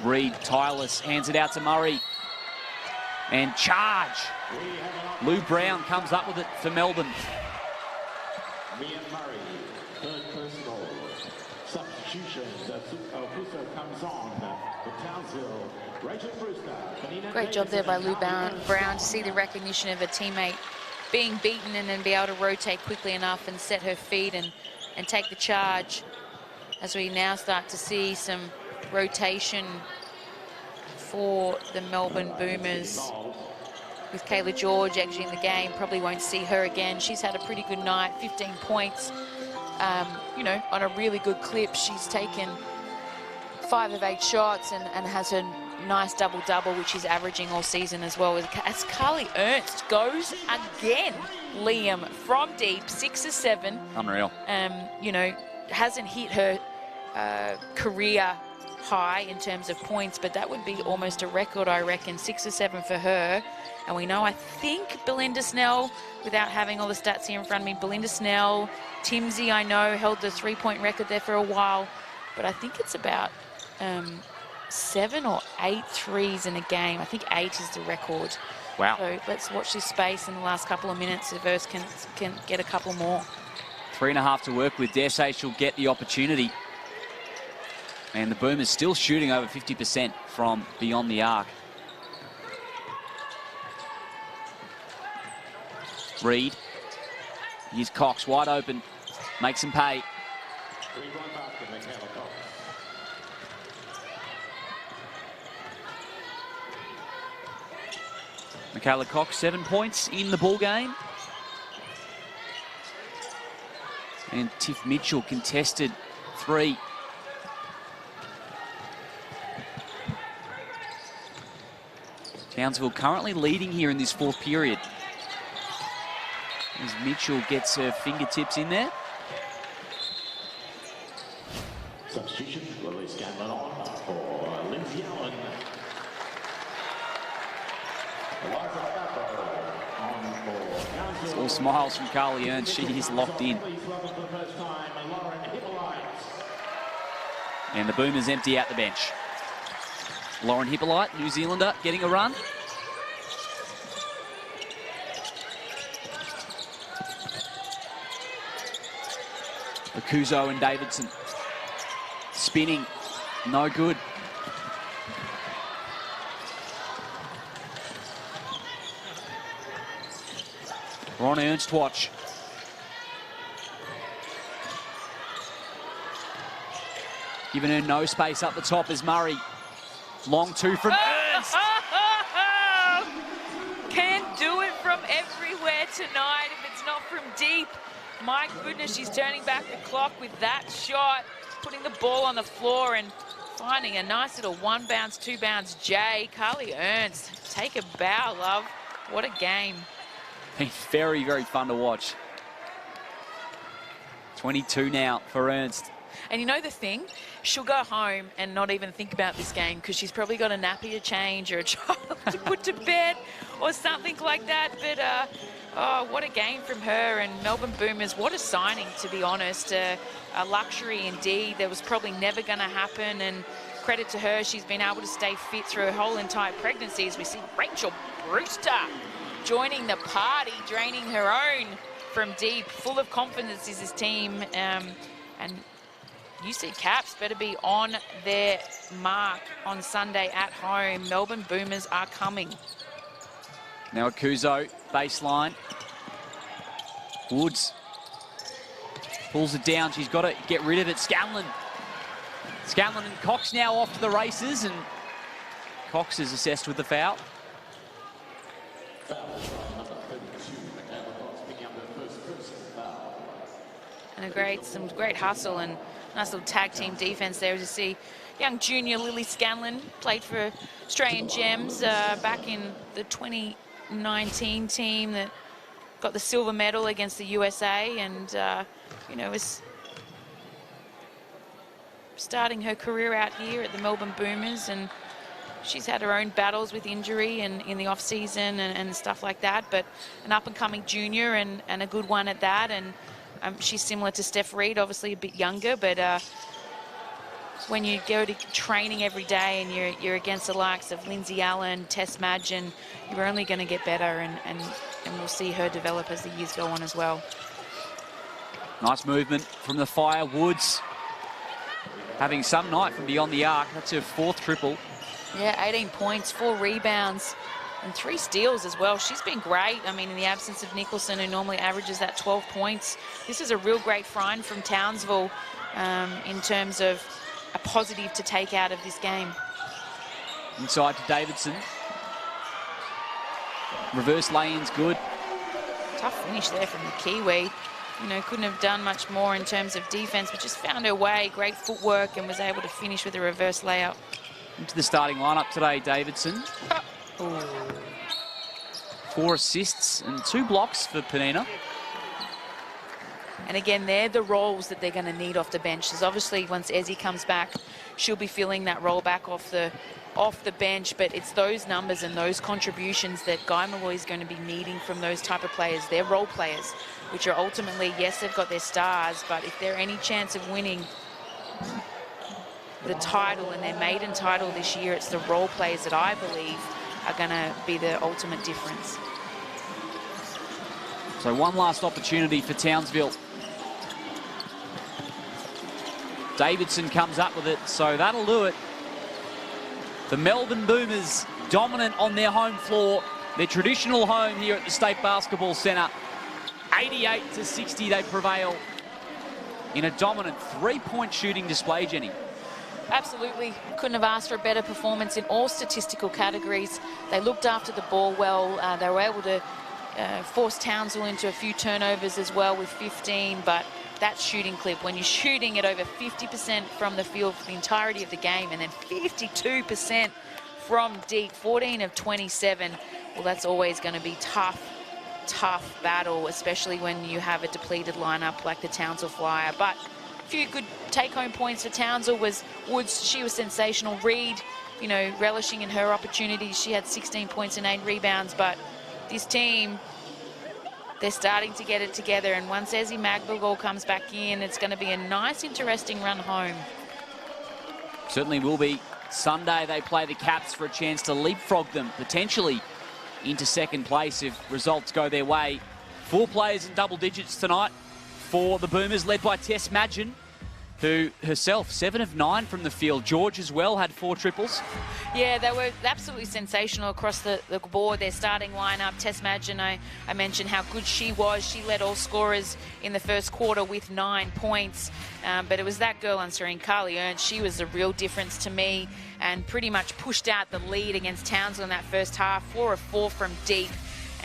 Reed, tireless, hands it out to Murray. And charge. Lou Brown comes up with it for Melbourne. Mia Murray, third personal. Substitution. Brewster comes on for Townsville. Rachel Brewster. Great job there by Lou Brown to see the recognition of a teammate being beaten and then be able to rotate quickly enough and set her feet and take the charge, as we now start to see some rotation for the Melbourne Boomers. With Kayla George exiting the game, probably won't see her again. She's had a pretty good night, 15 points. On a really good clip. She's taken 5 of 8 shots and has a nice double-double, which she's averaging all season as well. As Carly Ernst goes again, Liam, from deep, 6 of 7. Unreal. Hasn't hit her career high in terms of points, but that would be almost a record, I reckon. 6 or 7 for her. And we know, I think, Belinda Snell, without having all the stats here in front of me, Belinda Snell, Timsy, I know, held the 3-point record there for a while, but I think it's about 7 or 8 threes in a game. I think 8 is the record. Wow. So let's watch this space in the last couple of minutes if Urs can get a couple more. 3.5 to work with. Dare say she'll get the opportunity. And the Boomers still shooting over 50% from beyond the arc. Reed. Here's Cox wide open. Makes him pay. Michaela Cox, 7 points in the ball game. And Tiff Mitchell contested 3. Townsville currently leading here in this 4th period. As Mitchell gets her fingertips in there. Substitution, Lily Scanlon on for Lindsay Allen. It's all smiles from Carly Ernst. She is locked in. And the Boomers empty out the bench. Lauren Hippolyte, New Zealander, getting a run. Okuzo and Davidson. Spinning, no good. Ron Ernst watch. Giving her no space up the top is Murray. Long 2 from Ernst. Can't do it from everywhere tonight if it's not from deep. My goodness, she's turning back the clock with that shot, putting the ball on the floor and finding a nice little 1 bounce, 2 bounce J. Carly Ernst, take a bow, love. What a game. Been very, very fun to watch. 22 now for Ernst. And you know the thing? She'll go home and not even think about this game because she's probably got a nappy to change or a child to put to bed or something like that. But, oh, what a game from her. And Melbourne Boomers, what a signing, to be honest. A luxury indeed. That was probably never going to happen. And credit to her, she's been able to stay fit through her whole entire pregnancy. As we see Rachel Brewster joining the party, draining her own from deep. Full of confidence is this team. And UC Caps better be on their mark on Sunday at home. Melbourne Boomers are coming. Now Akuzo, baseline. Woods pulls it down. She's got to get rid of it. Scanlon and Cox now off to the races, and Cox is assessed with the foul. And some great hustle and nice little tag team defense there. As you see, young junior Lily Scanlon played for Australian Gems back in the 2019 team that got the silver medal against the USA, and you know, is starting her career out here at the Melbourne Boomers. And she's had her own battles with injury and in the off season and stuff like that, but an up and coming junior and a good one at that. And she's similar to Steph Reed, obviously a bit younger, but when you go to training every day and you're against the likes of Lindsay Allen, Tess Madgen, you're only going to get better, and we'll see her develop as the years go on as well. Nice movement from the Fire. Woods having some night from beyond the arc. That's her 4th triple. Yeah, 18 points, 4 rebounds, and 3 steals as well. She's been great. I mean, in the absence of Nicholson, who normally averages that 12 points, this is a real great find from Townsville in terms of a positive to take out of this game. Inside to Davidson. Reverse lay-in's good. Tough finish there from the Kiwi. You know, couldn't have done much more in terms of defense, but just found her way, great footwork, and was able to finish with a reverse layout. Into the starting lineup today, Davidson. 4 assists and 2 blocks for Penina. And again, they're the roles that they're going to need off the bench. Because obviously, once Ezzy comes back, she'll be filling that role back off the bench. But it's those numbers and those contributions that Guy Malloy is going to be needing from those type of players. They're role players, which are ultimately, yes, they've got their stars, but if they're any chance of winning the title and their maiden title this year, it's the role players that I believe are going to be the ultimate difference. So one last opportunity for Townsville. Davidson comes up with it, so that'll do it. The Melbourne Boomers dominant on their home floor, their traditional home here at the State Basketball Centre. 88-60 they prevail in a dominant three-point shooting display, Jenny. Absolutely. Couldn't have asked for a better performance in all statistical categories. They looked after the ball well. They were able to force Townsville into a few turnovers as well with 15, but that shooting clip, when you're shooting at over 50% from the field for the entirety of the game and then 52% from deep, 14 of 27, well, that's always going to be tough battle, especially when you have a depleted lineup like the Townsville Flyer. But a few good take-home points for Townsville was Woods. She was sensational. Reed, you know, relishing in her opportunities. She had 16 points and 8 rebounds, but this team, they're starting to get it together, and once Ezzy Magbagall comes back in, it's going to be a nice, interesting run home. Certainly will be. Sunday they play the Caps for a chance to leapfrog them, potentially into second place if results go their way. 4 players in double digits tonight for the Boomers, led by Tess Madgen, who herself 7 of 9 from the field. George as well had 4 triples. Yeah, they were absolutely sensational across the board. Their starting lineup, Tess Madgen, I mentioned how good she was. She led all scorers in the first quarter with 9 points. But it was that girl on Serene, Carly Ernst. She was the real difference to me and pretty much pushed out the lead against Townsville in that first half. 4 of 4 from deep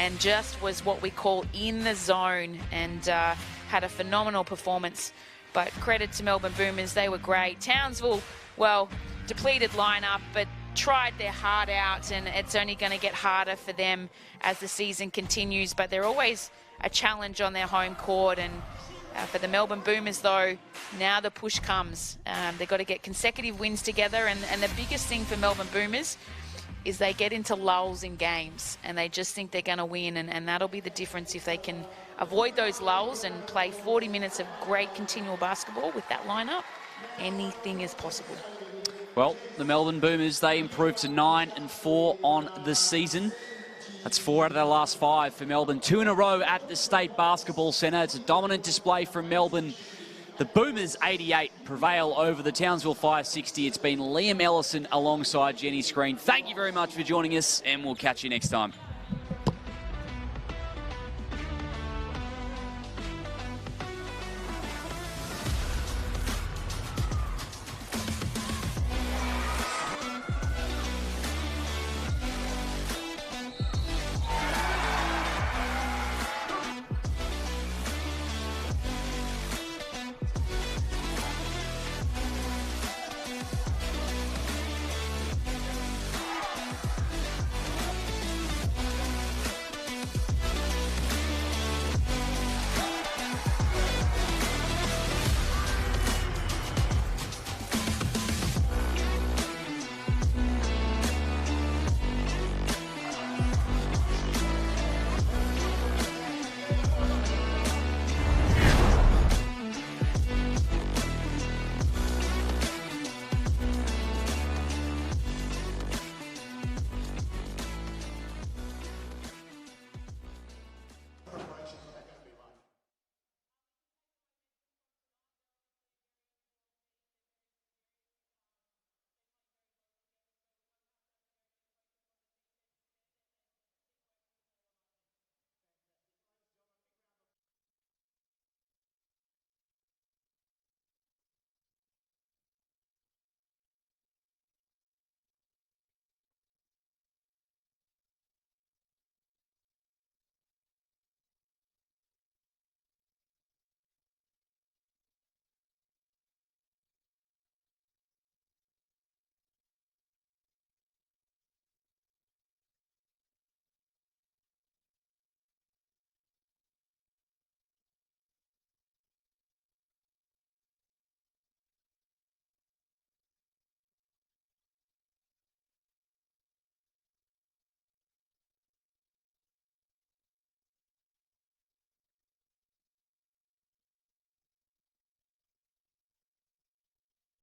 and just was what we call in the zone and had a phenomenal performance. But credit to Melbourne Boomers, they were great. Townsville, well, depleted lineup, but tried their heart out, and it's only going to get harder for them as the season continues. But they're always a challenge on their home court. And for the Melbourne Boomers, though, now the push comes. They've got to get consecutive wins together. And the biggest thing for Melbourne Boomers is they get into lulls in games, and they just think they're going to win. And that'll be the difference if they can avoid those lulls and play 40 minutes of great continual basketball with that lineup. Anything is possible. Well, the Melbourne Boomers, they improved to 9-4 on the season. That's 4 out of their last 5 for Melbourne. 2 in a row at the State Basketball Centre. It's a dominant display from Melbourne. The Boomers 88 prevail over the Townsville Fire 60. It's been Liam Ellison alongside Jenny Screen. Thank you very much for joining us, and we'll catch you next time.